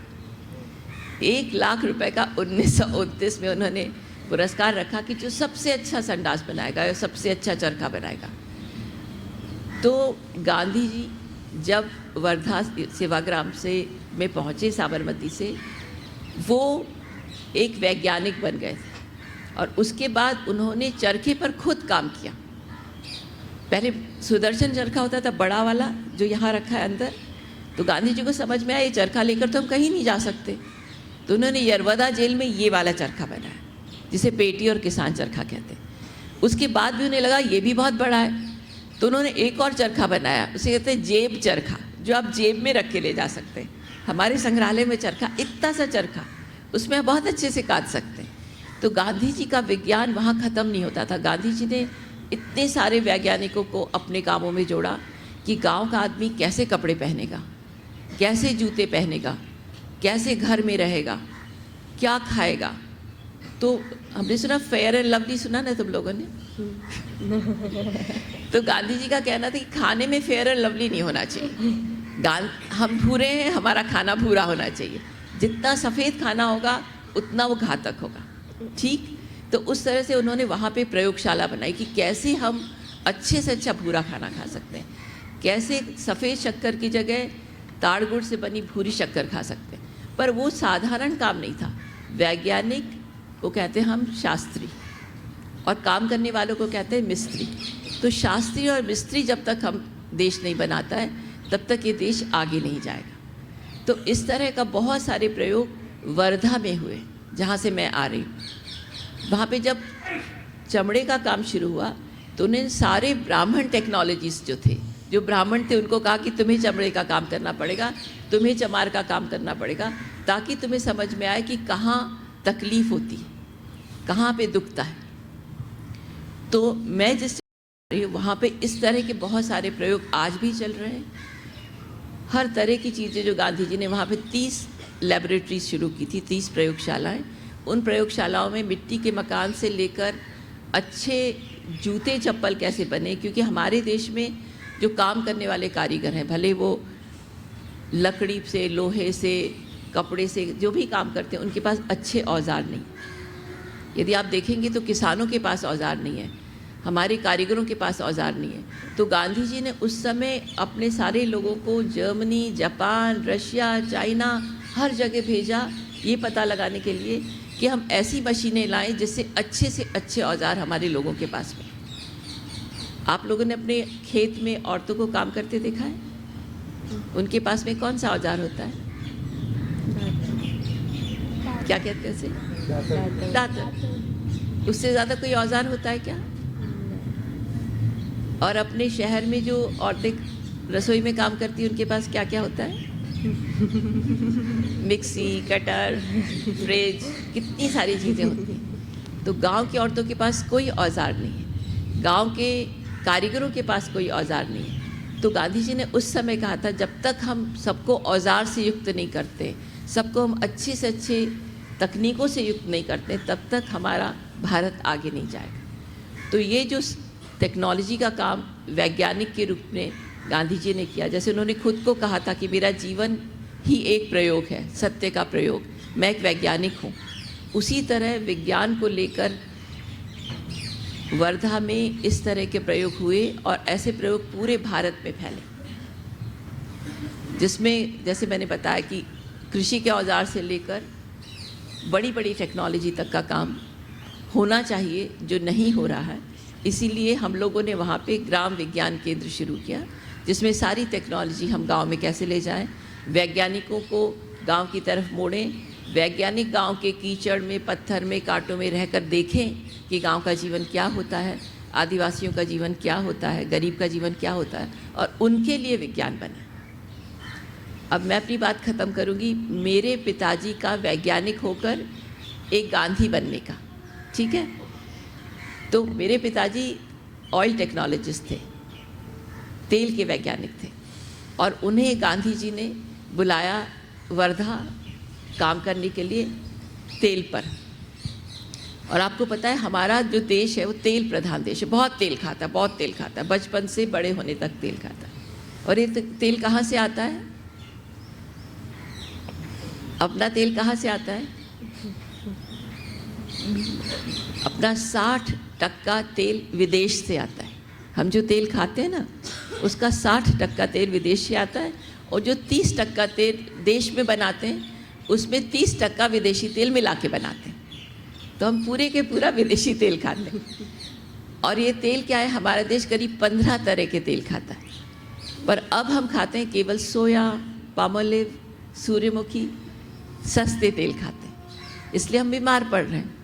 1 लाख रुपए का 1929 में उन्होंने पुरस्कार रखा कि जो सबसे अच्छा संडास बनाएगा या सबसे अच्छा चरखा बनाएगा। तो गांधी जी जब वर्धा सेवाग्राम से में पहुँचे साबरमती से, वो एक वैज्ञानिक बन गए थे और उसके बाद उन्होंने चरखे पर खुद काम किया। पहले सुदर्शन चरखा होता था बड़ा वाला जो यहाँ रखा है अंदर, तो गांधी जी को समझ में आया ये चरखा लेकर तो हम कहीं नहीं जा सकते, तो उन्होंने यरवदा जेल में ये वाला चरखा बनाया जिसे पेटी और किसान चरखा कहते हैं। उसके बाद भी उन्हें लगा ये भी बहुत बड़ा है, तो उन्होंने एक और चरखा बनाया, उसे कहते हैं जेब चरखा, जो आप जेब में रख के ले जा सकते हैं। हमारे संग्रहालय में चरखा, इतना सा चरखा, उसमें आप बहुत अच्छे से काट सकते हैं। तो गांधी जी का विज्ञान वहाँ ख़त्म नहीं होता था। गांधी जी ने इतने सारे वैज्ञानिकों को अपने कामों में जोड़ा कि गांव का आदमी कैसे कपड़े पहनेगा, कैसे जूते पहनेगा, कैसे घर में रहेगा, क्या खाएगा। तो हमने सुना फेयर एंड लवली, सुना ना तुम लोगों ने? तो गांधी जी का कहना था कि खाने में फेयर एंड लवली नहीं होना चाहिए। हम भूरे हैं, हमारा खाना भूरा होना चाहिए। जितना सफ़ेद खाना होगा उतना वो घातक होगा। ठीक, तो उस तरह से उन्होंने वहाँ पे प्रयोगशाला बनाई कि कैसे हम अच्छे से अच्छा भूरा खाना खा सकते हैं, कैसे सफ़ेद शक्कर की जगह ताड़ गुड़ से बनी भूरी शक्कर खा सकते हैं। पर वो साधारण काम नहीं था। वैज्ञानिक को कहते हैं हम शास्त्री, और काम करने वालों को कहते हैं मिस्त्री। तो शास्त्री और मिस्त्री जब तक हम देश नहीं बनाता है तब तक ये देश आगे नहीं जाएगा। तो इस तरह का बहुत सारे प्रयोग वर्धा में हुए, जहाँ से मैं आ रही हूँ। वहाँ पे जब चमड़े का काम शुरू हुआ तो उन्हें सारे ब्राह्मण टेक्नोलॉजिस्ट जो थे, जो ब्राह्मण थे, उनको कहा कि तुम्हें चमड़े का काम करना पड़ेगा, तुम्हें चमार का काम करना पड़ेगा, ताकि तुम्हें समझ में आए कि कहाँ तकलीफ़ होती है, कहाँ पे दुखता है। तो मैं जिस वहाँ पे इस तरह के बहुत सारे प्रयोग आज भी चल रहे हैं। हर तरह की चीज़ें जो गांधी जी ने वहाँ पे 30 लैबोरेटरीज शुरू की थी, 30 प्रयोगशालाएं। उन प्रयोगशालाओं में मिट्टी के मकान से लेकर अच्छे जूते चप्पल कैसे बने, क्योंकि हमारे देश में जो काम करने वाले कारीगर हैं, भले वो लकड़ी से, लोहे से, कपड़े से जो भी काम करते हैं, उनके पास अच्छे औजार नहीं। यदि आप देखेंगे तो किसानों के पास औजार नहीं है, हमारे कारीगरों के पास औजार नहीं है। तो गांधी जी ने उस समय अपने सारे लोगों को जर्मनी, जापान, रशिया, चाइना, हर जगह भेजा ये पता लगाने के लिए कि हम ऐसी मशीनें लाएं जिससे अच्छे से अच्छे औजार हमारे लोगों के पास में। आप लोगों ने अपने खेत में औरतों को काम करते देखा है? उनके पास में कौन सा औजार होता है? क्या कहते हैं उसे? दातर। उससे ज़्यादा कोई औजार होता है क्या? और अपने शहर में जो औरतें रसोई में काम करती हैं उनके पास क्या क्या होता है? मिक्सी, कटर, फ्रिज, कितनी सारी चीज़ें होती हैं। तो गांव की औरतों के पास कोई औजार नहीं है, गांव के कारीगरों के पास कोई औजार नहीं है। तो गांधी जी ने उस समय कहा था, जब तक हम सबको औजार से युक्त नहीं करते, सबको हम अच्छे से अच्छे तकनीकों से युक्त नहीं करते, तब तक हमारा भारत आगे नहीं जाएगा। तो ये जो टेक्नोलॉजी का काम वैज्ञानिक के रूप में गांधी जी ने किया, जैसे उन्होंने खुद को कहा था कि मेरा जीवन ही एक प्रयोग है, सत्य का प्रयोग, मैं एक वैज्ञानिक हूँ। उसी तरह विज्ञान को लेकर वर्धा में इस तरह के प्रयोग हुए और ऐसे प्रयोग पूरे भारत में फैले, जिसमें जैसे मैंने बताया कि कृषि के औजार से लेकर बड़ी बड़ी टेक्नोलॉजी तक का काम होना चाहिए, जो नहीं हो रहा है। इसीलिए हम लोगों ने वहाँ पे ग्राम विज्ञान केंद्र शुरू किया, जिसमें सारी टेक्नोलॉजी हम गांव में कैसे ले जाएं, वैज्ञानिकों को गांव की तरफ मोड़ें, वैज्ञानिक गांव के कीचड़ में, पत्थर में, कांटों में रहकर देखें कि गांव का जीवन क्या होता है, आदिवासियों का जीवन क्या होता है, गरीब का जीवन क्या होता है, और उनके लिए विज्ञान बने। अब मैं अपनी बात ख़त्म करूँगी मेरे पिताजी का वैज्ञानिक होकर एक गांधी बनने का, ठीक है? तो मेरे पिताजी ऑयल टेक्नोलॉजिस्ट थे, तेल के वैज्ञानिक थे, और उन्हें गांधी जी ने बुलाया वर्धा काम करने के लिए तेल पर। और आपको पता है हमारा जो देश है वो तेल प्रधान देश है, बहुत तेल खाता है, बहुत तेल खाता है, बचपन से बड़े होने तक तेल खाता है। और ये तेल कहाँ से आता है? अपना तेल कहाँ से आता है? अपना 60% तेल विदेश से आता है। हम जो तेल खाते हैं ना, उसका 60% तेल विदेश से आता है, और जो 30% तेल देश में बनाते हैं उसमें 30% विदेशी तेल मिला के बनाते हैं, तो हम पूरे के पूरा विदेशी तेल खाते हैं। और ये तेल क्या है, हमारा देश करीब 15 तरह के तेल खाता है, पर अब हम खाते हैं केवल सोया, पामोलिव, सूर्यमुखी, सस्ते तेल खाते हैं, इसलिए हम बीमार पड़ रहे हैं।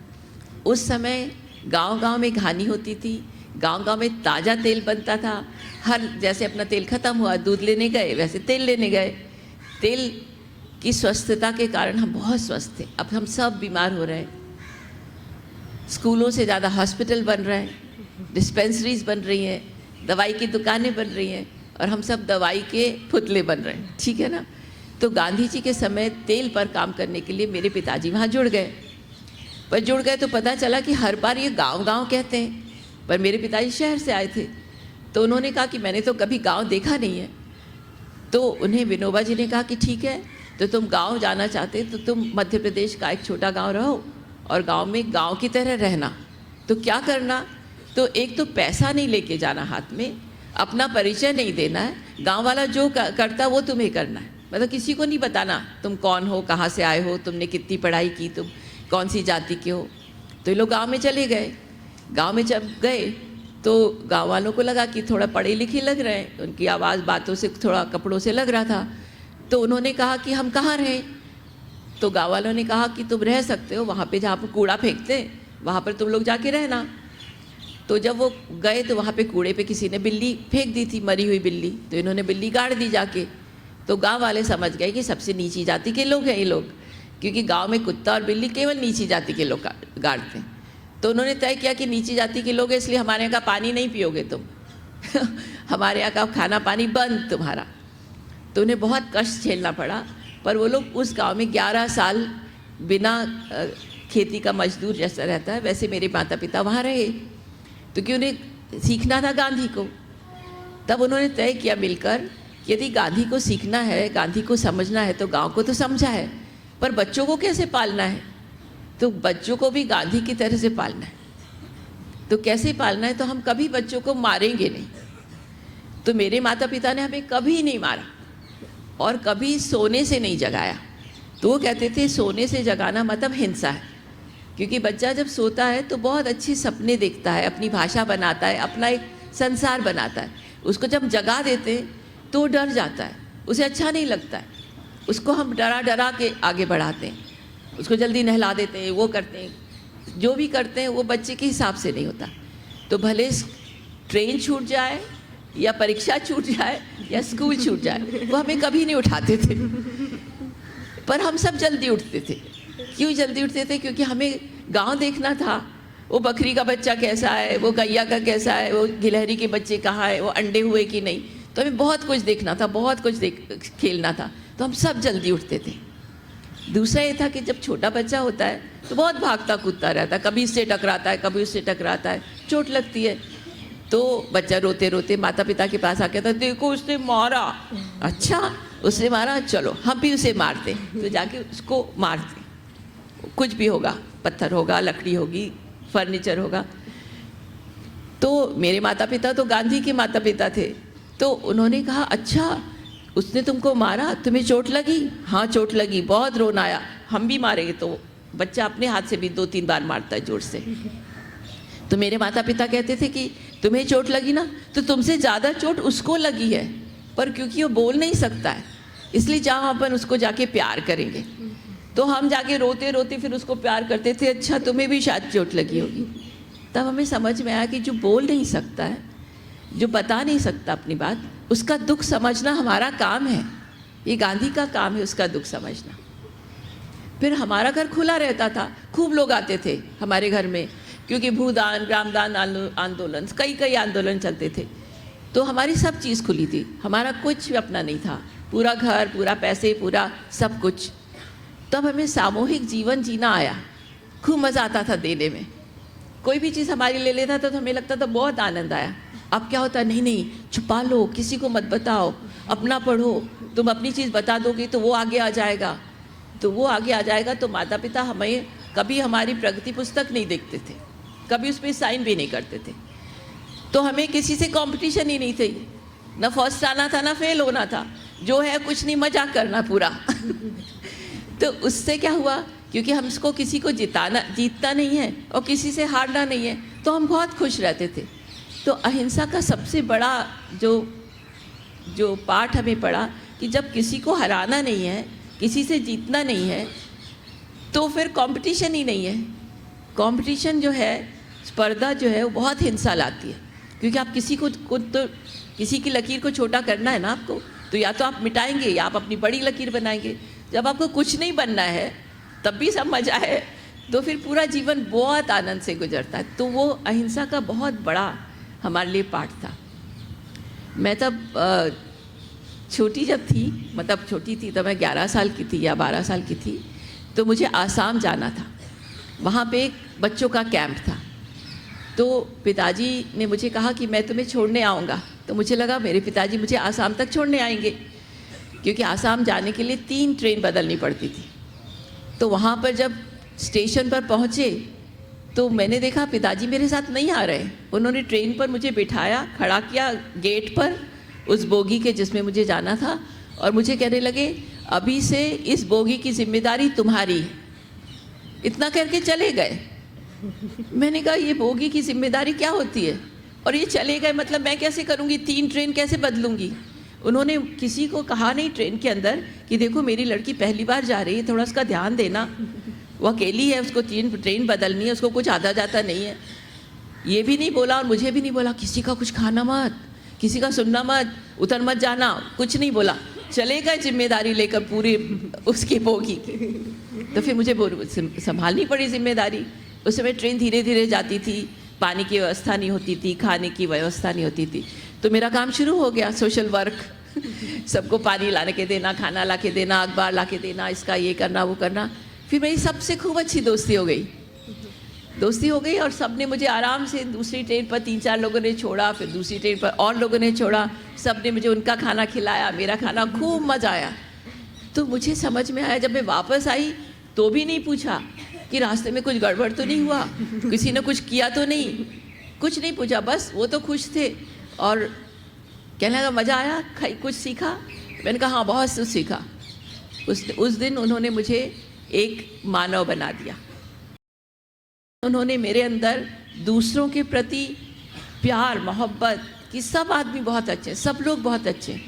उस समय गांव-गांव में घानी होती थी, गांव-गांव में ताज़ा तेल बनता था। हर जैसे अपना तेल ख़त्म हुआ, दूध लेने गए, वैसे तेल लेने गए। तेल की स्वस्थता के कारण हम बहुत स्वस्थ थे। अब हम सब बीमार हो रहे हैं। स्कूलों से ज़्यादा हॉस्पिटल बन रहे हैं, डिस्पेंसरीज बन रही हैं, दवाई की दुकानें बन रही हैं, और हम सब दवाई के पुतले बन रहे हैं, ठीक है ना। तो गांधी जी के समय तेल पर काम करने के लिए मेरे पिताजी वहाँ जुड़ गए। पर जुड़ गए तो पता चला कि हर बार ये गांव-गांव कहते हैं, पर मेरे पिताजी शहर से आए थे, तो उन्होंने कहा कि मैंने तो कभी गांव देखा नहीं है। तो उन्हें विनोबा जी ने कहा कि ठीक है, तो तुम गांव जाना चाहते तो तुम मध्य प्रदेश का एक छोटा गांव रहो और गांव में गांव की तरह रहना। तो क्या करना, तो एक तो पैसा नहीं लेके जाना हाथ में, अपना परिचय नहीं देना है, गांव वाला जो करता वो तुम्हें करना है, मतलब किसी को नहीं बताना तुम कौन हो, कहाँ से आए हो, तुमने कितनी पढ़ाई की, तुम कौन सी जाति के हो। तो ये लोग गांव में चले गए। गांव में जब गए तो गांव वालों को लगा कि थोड़ा पढ़े लिखे लग रहे हैं, उनकी आवाज़ बातों से, थोड़ा कपड़ों से लग रहा था। तो उन्होंने कहा कि हम कहाँ रहें। तो गांव वालों ने कहा कि तुम रह सकते हो वहाँ पे जहाँ पर कूड़ा फेंकते हैं, वहाँ पर तुम लोग जाके रहना। तो जब वो गए तो वहाँ पे कूड़े पे किसी ने बिल्ली फेंक दी थी, मरी हुई बिल्ली। तो इन्होंने बिल्ली गाड़ दी जाके। तो गांव वाले समझ गए कि सबसे नीची जाति के लोग हैं ये लोग, क्योंकि गांव में कुत्ता और बिल्ली केवल नीची जाति के लोग गाड़ते हैं। तो उन्होंने तय किया कि नीची जाति के लोग हैं, इसलिए हमारे यहाँ का पानी नहीं पियोगे तुम हमारे यहाँ का खाना पानी बंद तुम्हारा। तो उन्हें बहुत कष्ट झेलना पड़ा, पर वो लोग उस गांव में 11 साल बिना खेती का मजदूर जैसा रहता है वैसे मेरे माता पिता वहाँ रहे, तो क्योंकि उन्हें सीखना था गांधी को। तब उन्होंने तय किया मिलकर, यदि गांधी को सीखना है, गांधी को समझना है, तो गांव को तो समझा है, पर बच्चों को कैसे पालना है, तो बच्चों को भी गांधी की तरह से पालना है। तो कैसे पालना है, तो हम कभी बच्चों को मारेंगे नहीं। तो मेरे माता पिता ने हमें कभी नहीं मारा और कभी सोने से नहीं जगाया। तो वो कहते थे सोने से जगाना मतलब हिंसा है, क्योंकि बच्चा जब सोता है तो बहुत अच्छे सपने देखता है, अपनी भाषा बनाता है, अपना एक संसार बनाता है। उसको जब जगा देते हैं तो वो डर जाता है, उसे अच्छा नहीं लगता है, उसको हम डरा डरा के आगे बढ़ाते हैं, उसको जल्दी नहला देते हैं, वो करते हैं, जो भी करते हैं वो बच्चे के हिसाब से नहीं होता। तो भले ट्रेन छूट जाए या परीक्षा छूट जाए या स्कूल छूट जाए, वो हमें कभी नहीं उठाते थे। पर हम सब जल्दी उठते थे। क्यों जल्दी उठते थे? क्योंकि हमें गांव देखना था, वो बकरी का बच्चा कैसा है, वो गैया का कैसा है, वो गिलहरी के बच्चे कहाँ है, वो अंडे हुए कि नहीं। तो हमें बहुत कुछ देखना था, बहुत कुछ खेलना था, तो हम सब जल्दी उठते थे। दूसरा ये था कि जब छोटा बच्चा होता है तो बहुत भागता कूदता रहता है, कभी इससे टकराता है, कभी उससे टकराता है, चोट लगती है। तो बच्चा रोते रोते माता पिता के पास आके था, देखो उसने मारा। अच्छा उसने मारा, चलो हम भी उसे मारते। तो जाके उसको मारते, कुछ भी होगा, पत्थर होगा, लकड़ी होगी, फर्नीचर होगा। तो मेरे माता पिता तो गांधी के माता पिता थे, तो उन्होंने कहा अच्छा उसने तुमको मारा, तुम्हें चोट लगी? हाँ चोट लगी, बहुत रोना आया, हम भी मारेंगे। तो बच्चा अपने हाथ से भी 2-3 बार मारता है जोर से। तो मेरे माता पिता कहते थे कि तुम्हें चोट लगी ना, तो तुमसे ज़्यादा चोट उसको लगी है, पर क्योंकि वो बोल नहीं सकता है इसलिए जहाँ अपन उसको जाके प्यार करेंगे। तो हम जाके रोते रोते फिर उसको प्यार करते थे, अच्छा तुम्हें भी शायद चोट लगी होगी। तब हमें समझ में आया कि जो बोल नहीं सकता है, जो बता नहीं सकता अपनी बात, उसका दुख समझना हमारा काम है। ये गांधी का काम है उसका दुख समझना। फिर हमारा घर खुला रहता था, खूब लोग आते थे हमारे घर में, क्योंकि भूदान, ग्रामदान आंदोलन, कई आंदोलन चलते थे। तो हमारी सब चीज़ खुली थी, हमारा कुछ भी अपना नहीं था, पूरा घर, पूरा पैसे, पूरा सब कुछ। तब हमें सामूहिक जीवन जीना आया, खूब मज़ा आता था देने में। कोई भी चीज़ हमारी ले लेता था तो हमें लगता था बहुत आनंद आया। अब क्या होता है, नहीं नहीं छुपा लो, किसी को मत बताओ, अपना पढ़ो, तुम अपनी चीज़ बता दोगे तो वो आगे आ जाएगा, तो वो आगे आ जाएगा। तो माता पिता हमें कभी हमारी प्रगति पुस्तक नहीं देखते थे, कभी उस पर साइन भी नहीं करते थे। तो हमें किसी से कंपटीशन ही नहीं थी, ना फर्स्ट आना था ना फेल होना था, जो है कुछ नहीं, मजाक करना पूरा तो उससे क्या हुआ, क्योंकि हमको किसी को जीतना नहीं है और किसी से हारना नहीं है, तो हम बहुत खुश रहते थे। तो अहिंसा का सबसे बड़ा जो पाठ हमें पड़ा कि जब किसी को हराना नहीं है, किसी से जीतना नहीं है, तो फिर कंपटीशन ही नहीं है। कंपटीशन जो है, स्पर्धा जो है, वो बहुत हिंसा लाती है, क्योंकि आप किसी को तो किसी की लकीर को छोटा करना है ना आपको, तो या तो आप मिटाएंगे या आप अपनी बड़ी लकीर बनाएंगे। जब आपको कुछ नहीं बनना है तब भी सब मजा है, तो फिर पूरा जीवन बहुत आनंद से गुजरता है। तो वो अहिंसा का बहुत बड़ा हमारे लिए पाठ था। मैं तब छोटी जब थी, मतलब छोटी थी, तब मैं 11 साल की थी या 12 साल की थी, तो मुझे आसाम जाना था। वहाँ पे एक बच्चों का कैंप था, तो पिताजी ने मुझे कहा कि मैं तुम्हें छोड़ने आऊँगा। तो मुझे लगा मेरे पिताजी मुझे आसाम तक छोड़ने आएंगे, क्योंकि आसाम जाने के लिए 3 ट्रेन बदलनी पड़ती थी। तो वहाँ पर जब स्टेशन पर पहुँचे तो मैंने देखा पिताजी मेरे साथ नहीं आ रहे। उन्होंने ट्रेन पर मुझे बिठाया, खड़ा किया गेट पर उस बोगी के जिसमें मुझे जाना था, और मुझे कहने लगे अभी से इस बोगी की जिम्मेदारी तुम्हारी है। इतना करके चले गए। मैंने कहा ये बोगी की जिम्मेदारी क्या होती है, और ये चले गए, मतलब मैं कैसे करूँगी, 3 ट्रेन कैसे बदलूँगी। उन्होंने किसी को कहा नहीं ट्रेन के अंदर कि देखो मेरी लड़की पहली बार जा रही है, थोड़ा उसका ध्यान देना, वो अकेली है, उसको 3 ट्रेन बदलनी है, उसको कुछ आता जाता नहीं है। ये भी नहीं बोला और मुझे भी नहीं बोला किसी का कुछ खाना मत, किसी का सुनना मत, उतर मत जाना, कुछ नहीं बोला। चले गए जिम्मेदारी लेकर पूरी उसकी बोगी की। तो फिर मुझे संभालनी पड़ी जिम्मेदारी। उस समय ट्रेन धीरे धीरे जाती थी, पानी की व्यवस्था नहीं होती थी, खाने की व्यवस्था नहीं होती थी। तो मेरा काम शुरू हो गया, सोशल वर्क, सबको पानी ला के देना, खाना ला के देना, अखबार ला के देना, इसका ये करना वो करना। फिर मेरी सबसे खूब अच्छी दोस्ती हो गई और सब ने मुझे आराम से दूसरी ट्रेन पर 3-4 लोगों ने छोड़ा, फिर दूसरी ट्रेन पर और लोगों ने छोड़ा, सब ने मुझे उनका खाना खिलाया, मेरा खाना, खूब मज़ा आया। तो मुझे समझ में आया, जब मैं वापस आई तो भी नहीं पूछा कि रास्ते में कुछ गड़बड़ तो नहीं हुआ, किसी ने कुछ किया तो नहीं, कुछ नहीं पूछा, बस वो तो खुश थे और कहने लगा मज़ा आया, कुछ सीखा। मैंने कहा हाँ बहुत कुछ सीखा। उस दिन उन्होंने मुझे एक मानव बना दिया। उन्होंने मेरे अंदर दूसरों के प्रति प्यार, मोहब्बत कि सब आदमी बहुत अच्छे हैं, सब लोग बहुत अच्छे हैं,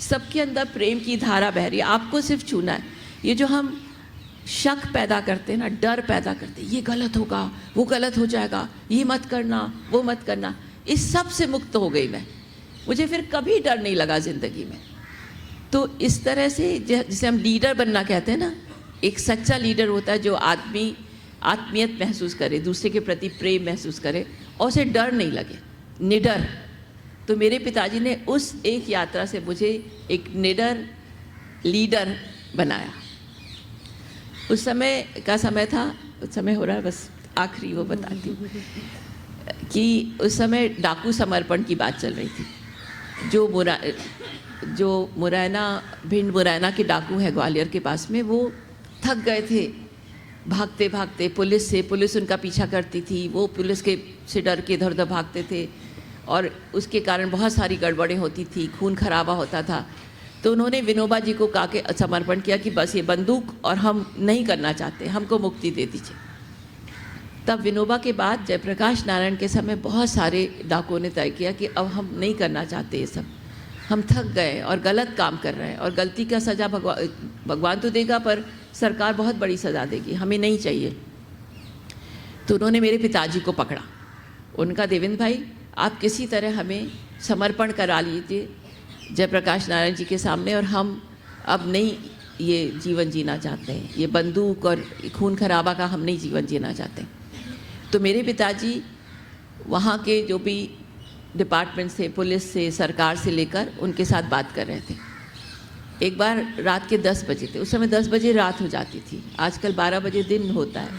सबके अंदर प्रेम की धारा बह रही है, आपको सिर्फ छूना है। ये जो हम शक पैदा करते हैं ना, डर पैदा करते हैं, ये गलत होगा, वो गलत हो जाएगा, ये मत करना, वो मत करना, इस सब से मुक्त हो गई मैं। मुझे फिर कभी डर नहीं लगा ज़िंदगी में। तो इस तरह से जिसे हम लीडर बनना कहते हैं ना, एक सच्चा लीडर होता है जो आत्मीयत महसूस करे, दूसरे के प्रति प्रेम महसूस करे और उसे डर नहीं लगे, निडर। तो मेरे पिताजी ने उस एक यात्रा से मुझे एक निडर लीडर बनाया। उस समय का समय था, उस समय हो रहा है, बस आखिरी वो बताती हूँ कि उस समय डाकू समर्पण की बात चल रही थी। जो मुरैना, भिंड मुरैना के डाकू हैं ग्वालियर के पास में, वो थक गए थे भागते भागते पुलिस उनका पीछा करती थी, वो पुलिस के से डर के इधर उधर भागते थे और उसके कारण बहुत सारी गड़बड़ें होती थी, खून खराबा होता था। तो उन्होंने विनोबा जी को कहा के समर्पण किया कि बस ये बंदूक और हम नहीं करना चाहते, हमको मुक्ति दे दीजिए। तब विनोबा के बाद जयप्रकाश नारायण के समय बहुत सारे डाकुओं ने तय किया कि अब हम नहीं करना चाहते ये सब, हम थक गए और गलत काम कर रहे हैं और गलती का सज़ा भगवान तो देगा पर सरकार बहुत बड़ी सज़ा देगी, हमें नहीं चाहिए। तो उन्होंने मेरे पिताजी को पकड़ा, उनका देवेंद्र भाई आप किसी तरह हमें समर्पण करा लीजिए जयप्रकाश नारायण जी के सामने, और हम अब नहीं ये जीवन जीना चाहते हैं, ये बंदूक और खून खराबा का हम नहीं जीवन जीना चाहते। तो मेरे पिताजी वहाँ के जो भी डिपार्टमेंट से, पुलिस से, सरकार से लेकर उनके साथ बात कर रहे थे। एक बार रात के 10 बजे थे, उस समय 10 बजे रात हो जाती थी, आजकल 12 बजे दिन होता है।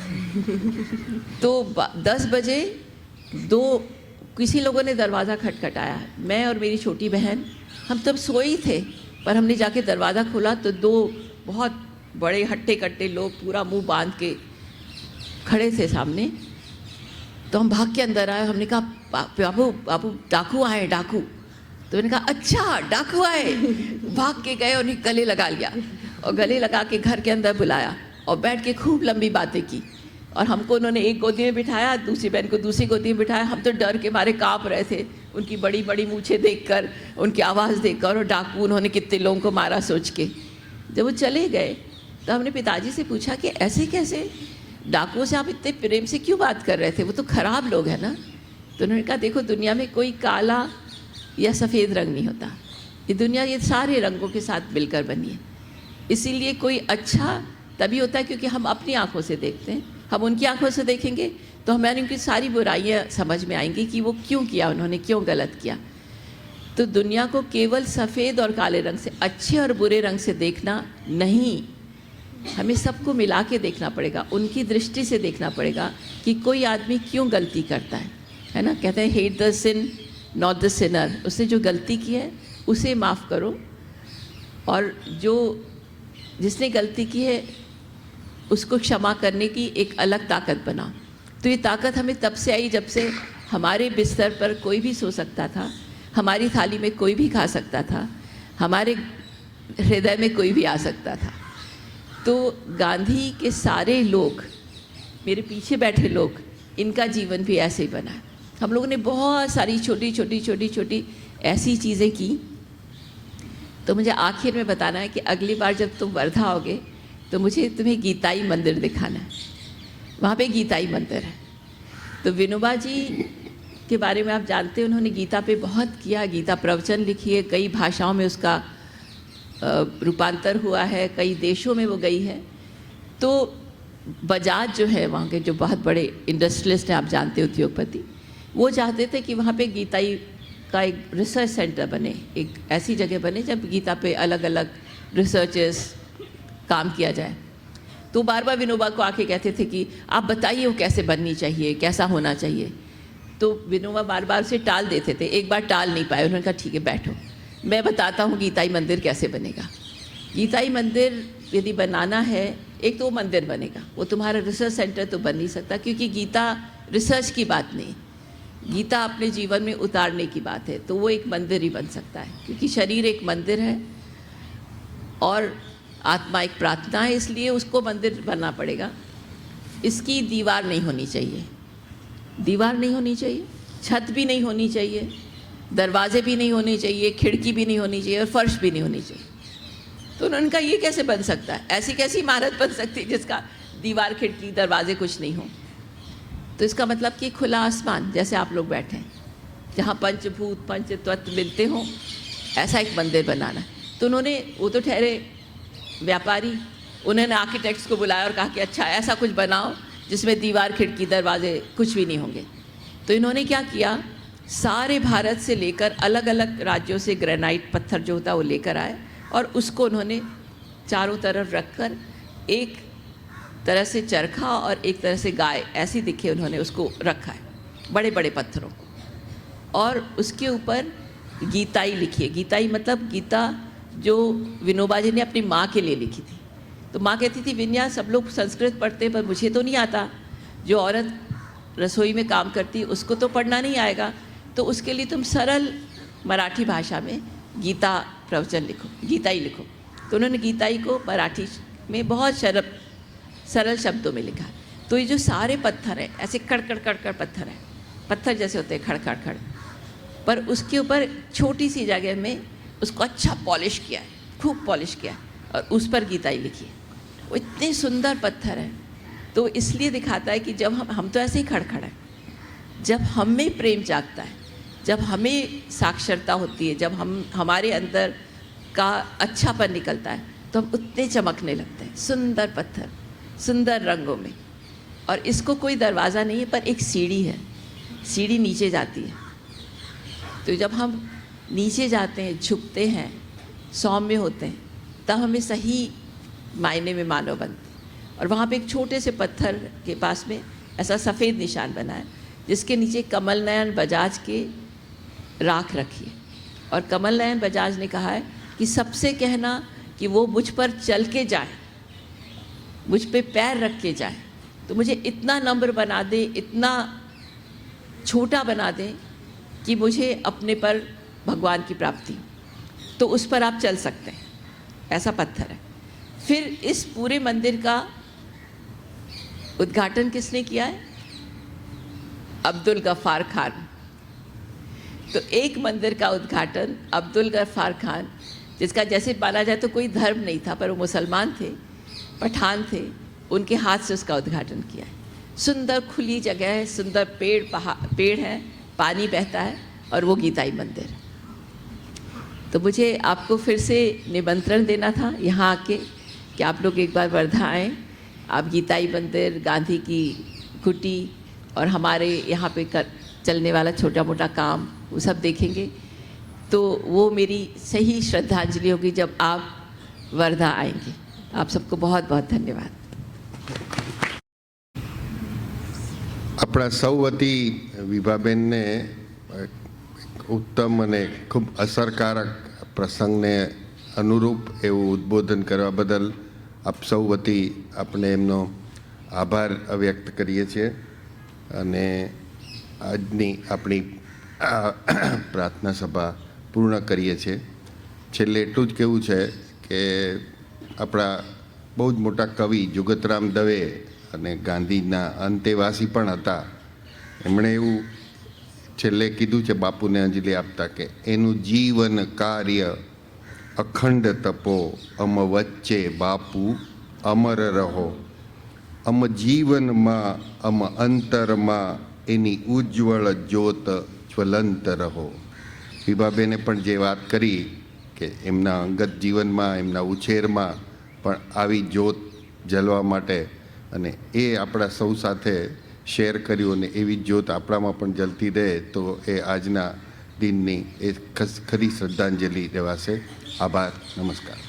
तो 10 बजे किसी लोगों ने दरवाज़ा खटखटाया। मैं और मेरी छोटी बहन हम तब सोई थे, पर हमने जाके दरवाज़ा खोला तो 2 बहुत बड़े हट्टे कट्टे लोग पूरा मुंह बांध के खड़े थे सामने। तो हम भाग के अंदर आए, हमने कहा बाबू डाकू आए, डाकू। तो मैंने कहा अच्छा डाकू आए, भाग के गए, उन्हें गले लगा लिया और गले लगा के घर के अंदर बुलाया और बैठ के खूब लंबी बातें की। और हमको उन्होंने एक गोदी में बिठाया, दूसरी बहन को दूसरी गोदी में बिठाया। हम तो डर के मारे काँप रहे थे, उनकी बड़ी बड़ी मूछें देखकर, उनकी आवाज़ देखकर, और डाकू उन्होंने कितने लोगों को मारा सोच के। जब वो चले गए तो हमने पिताजी से पूछा कि ऐसे कैसे डाकुओं से आप इतने प्रेम से क्यों बात कर रहे थे, वो तो खराब लोग हैं ना। तो उन्होंने कहा देखो, दुनिया में कोई काला या सफ़ेद रंग नहीं होता, ये दुनिया ये सारे रंगों के साथ मिलकर बनी है। इसीलिए कोई अच्छा तभी होता है क्योंकि हम अपनी आँखों से देखते हैं। हम उनकी आंखों से देखेंगे तो हमें उनकी सारी बुराइयां समझ में आएंगी कि वो क्यों किया, उन्होंने क्यों गलत किया। तो दुनिया को केवल सफ़ेद और काले रंग से, अच्छे और बुरे रंग से देखना नहीं, हमें सबको मिला के देखना पड़ेगा, उनकी दृष्टि से देखना पड़ेगा कि कोई आदमी क्यों गलती करता है ना। कहते हैं hate the sin not the sinner, उसने जो गलती की है उसे माफ़ करो, और जो जिसने गलती की है उसको क्षमा करने की एक अलग ताकत बनाओ। तो ये ताकत हमें तब से आई जब से हमारे बिस्तर पर कोई भी सो सकता था, हमारी थाली में कोई भी खा सकता था, हमारे हृदय में कोई भी आ सकता था। तो गांधी के सारे लोग, मेरे पीछे बैठे लोग, इनका जीवन भी ऐसे ही बना है। हम लोगों ने बहुत सारी छोटी छोटी छोटी छोटी ऐसी चीज़ें की। तो मुझे आखिर में बताना है कि अगली बार जब तुम वर्धा आओगे तो मुझे तुम्हें गीताई मंदिर दिखाना है। वहाँ पे गीताई मंदिर है। तो विनोबा जी के बारे में आप जानते हैं, उन्होंने गीता पे बहुत किया, गीता प्रवचन लिखी है, कई भाषाओं में उसका रूपांतर हुआ है, कई देशों में वो गई है। तो बजाज जो है वहाँ के जो बहुत बड़े इंडस्ट्रियलिस्ट हैं, आप जानते हैं, उद्योगपति, वो चाहते थे कि वहाँ पे गीताई का एक रिसर्च सेंटर बने, एक ऐसी जगह बने जब गीता पे अलग अलग रिसर्चेस काम किया जाए। तो बार बार विनोबा को आके कहते थे कि आप बताइए वो कैसे बननी चाहिए, कैसा होना चाहिए। तो विनोबा बार बार उसे टाल देते थे। एक बार टाल नहीं पाए, उन्होंने कहा ठीक है बैठो, मैं बताता हूँ गीताई मंदिर कैसे बनेगा। गीताई मंदिर यदि बनाना है, एक तो वो मंदिर बनेगा, वो तुम्हारा रिसर्च सेंटर तो बन नहीं सकता, क्योंकि गीता रिसर्च की बात नहीं, गीता अपने जीवन में उतारने की बात है। तो वो एक मंदिर ही बन सकता है, क्योंकि शरीर एक मंदिर है और आत्मा एक प्रार्थना है, इसलिए उसको मंदिर बनना पड़ेगा। इसकी दीवार नहीं होनी चाहिए, दीवार नहीं होनी चाहिए, छत भी नहीं होनी चाहिए, दरवाजे भी नहीं होने चाहिए, खिड़की भी नहीं होनी चाहिए और फर्श भी नहीं होनी चाहिए। तो उन्होंने कहा ये कैसे बन सकता है, ऐसी कैसी इमारत बन सकती है जिसका दीवार खिड़की दरवाजे कुछ नहीं हो। तो इसका मतलब कि खुला आसमान जैसे आप लोग बैठे हैं, जहाँ पंचभूत पंच तत्व मिलते हों, ऐसा एक मंदिर बनाना है। तो उन्होंने, वो तो ठहरे व्यापारी, उन्होंने आर्किटेक्ट्स को बुलाया और कहा कि अच्छा ऐसा कुछ बनाओ जिसमें दीवार खिड़की दरवाजे कुछ भी नहीं होंगे। तो इन्होंने क्या किया, सारे भारत से लेकर अलग अलग राज्यों से ग्रेनाइट पत्थर जो होता है वो लेकर आए और उसको उन्होंने चारों तरफ रखकर एक तरह से चरखा और एक तरह से गाय ऐसी दिखे, उन्होंने उसको रखा है बड़े बड़े पत्थरों को। और उसके ऊपर गीताई लिखी है। गीताई मतलब गीता जो विनोबा जी ने अपनी माँ के लिए लिखी थी। तो माँ कहती थी विन्या, सब लोग संस्कृत पढ़ते पर मुझे तो नहीं आता, जो औरत रसोई में काम करती उसको तो पढ़ना नहीं आएगा, तो उसके लिए तुम सरल मराठी भाषा में गीता प्रवचन लिखो, गीताई लिखो। तो उन्होंने गीताई को मराठी में बहुत सरल शब्दों में लिखा। तो ये जो सारे पत्थर हैं ऐसे कड़कड़ कड़कड़ पत्थर हैं, पत्थर जैसे होते हैं खड़ खड़ खड़, पर उसके ऊपर छोटी सी जगह में उसको अच्छा पॉलिश किया है, खूब पॉलिश किया है और उस पर गीताई लिखी है। वो इतने सुंदर पत्थर हैं। तो इसलिए दिखाता है कि जब हम तो ऐसे ही खड़खड़ हैं, जब हम में प्रेम जागता है, जब हमें साक्षरता होती है, जब हमारे अंदर का अच्छापन निकलता है, तो हम उतने चमकने लगते हैं। सुंदर पत्थर, सुंदर रंगों में। और इसको कोई दरवाज़ा नहीं है, पर एक सीढ़ी है, सीढ़ी नीचे जाती है। तो जब हम नीचे जाते हैं, झुकते हैं, सौम्य होते हैं, तब हमें सही मायने में मानव बनते हैं। और वहाँ पे एक छोटे से पत्थर के पास में ऐसा सफ़ेद निशान बना है जिसके नीचे कमल नयन बजाज के राख रखी है। और कमल नयन बजाज ने कहा है कि सबसे कहना कि वो मुझ पर चल के जाए, मुझ पे पैर रख के जाए, तो मुझे इतना नम्र बना दे, इतना छोटा बना दे कि मुझे अपने पर भगवान की प्राप्ति हो, तो उस पर आप चल सकते हैं। ऐसा पत्थर है। फिर इस पूरे मंदिर का उद्घाटन किसने किया है? अब्दुल गफ्फार खान। तो एक मंदिर का उद्घाटन अब्दुल गफ्फार खान, जिसका जैसे माना जाए तो कोई धर्म नहीं था, पर वो मुसलमान थे, पठान थे, उनके हाथ से उसका उद्घाटन किया है। सुंदर खुली जगह है, सुंदर पेड़ है, पानी बहता है, और वो गीताई मंदिर। तो मुझे आपको फिर से निमंत्रण देना था यहाँ आके कि आप लोग एक बार वर्धा आएँ, आप गीताई मंदिर, गांधी की कुटी और हमारे यहाँ पे चलने वाला छोटा मोटा काम वो सब देखेंगे। तो वो मेरी सही श्रद्धांजलि होगी जब आप वर्धा आएंगे। आप सबको बहुत बहुत धन्यवाद। આપણા સૌ વતી વિભાબેનને ઉત્તમ અને ખૂબ અસરકારક પ્રસંગને અનુરૂપ એવું ઉદ્બોધન કરવા બદલ આપ સૌ વતી આપણે એમનો આભાર વ્યક્ત કરીએ છીએ અને આજની આપણી પ્રાર્થના સભા પૂર્ણ કરીએ છીએ। છેલ્લે એટલું જ કહેવું છે કે આપણા બહુ જ મોટા કવિ જુગતરામ દવે અને ગાંધીના અંતેવાસી પણ હતા। એમણે એવું છેલ્લે કીધું છે બાપુને અંજલિ આપતા કે એનું જીવન કાર્ય અખંડ તપો, અમ વચ્ચે બાપુ અમર રહો, અમ જીવનમાં અમ અંતરમાં એની ઉજ્જવળ જ્યોત જ્વલંત રહો। વિભાબેને પણ જે વાત કરી કે એમના અંગત જીવનમાં, એમના ઉછેરમાં પણ આવી જ્યોત જલવા માટે અને એ આપણા સૌ સાથે શેર કર્યું અને એવી જ્યોત આપણામાં પણ જલતી રહે તો એ આજના દિનની એ ખરી શ્રદ્ધાંજલિ રહેવાશે। આભાર, નમસ્કાર।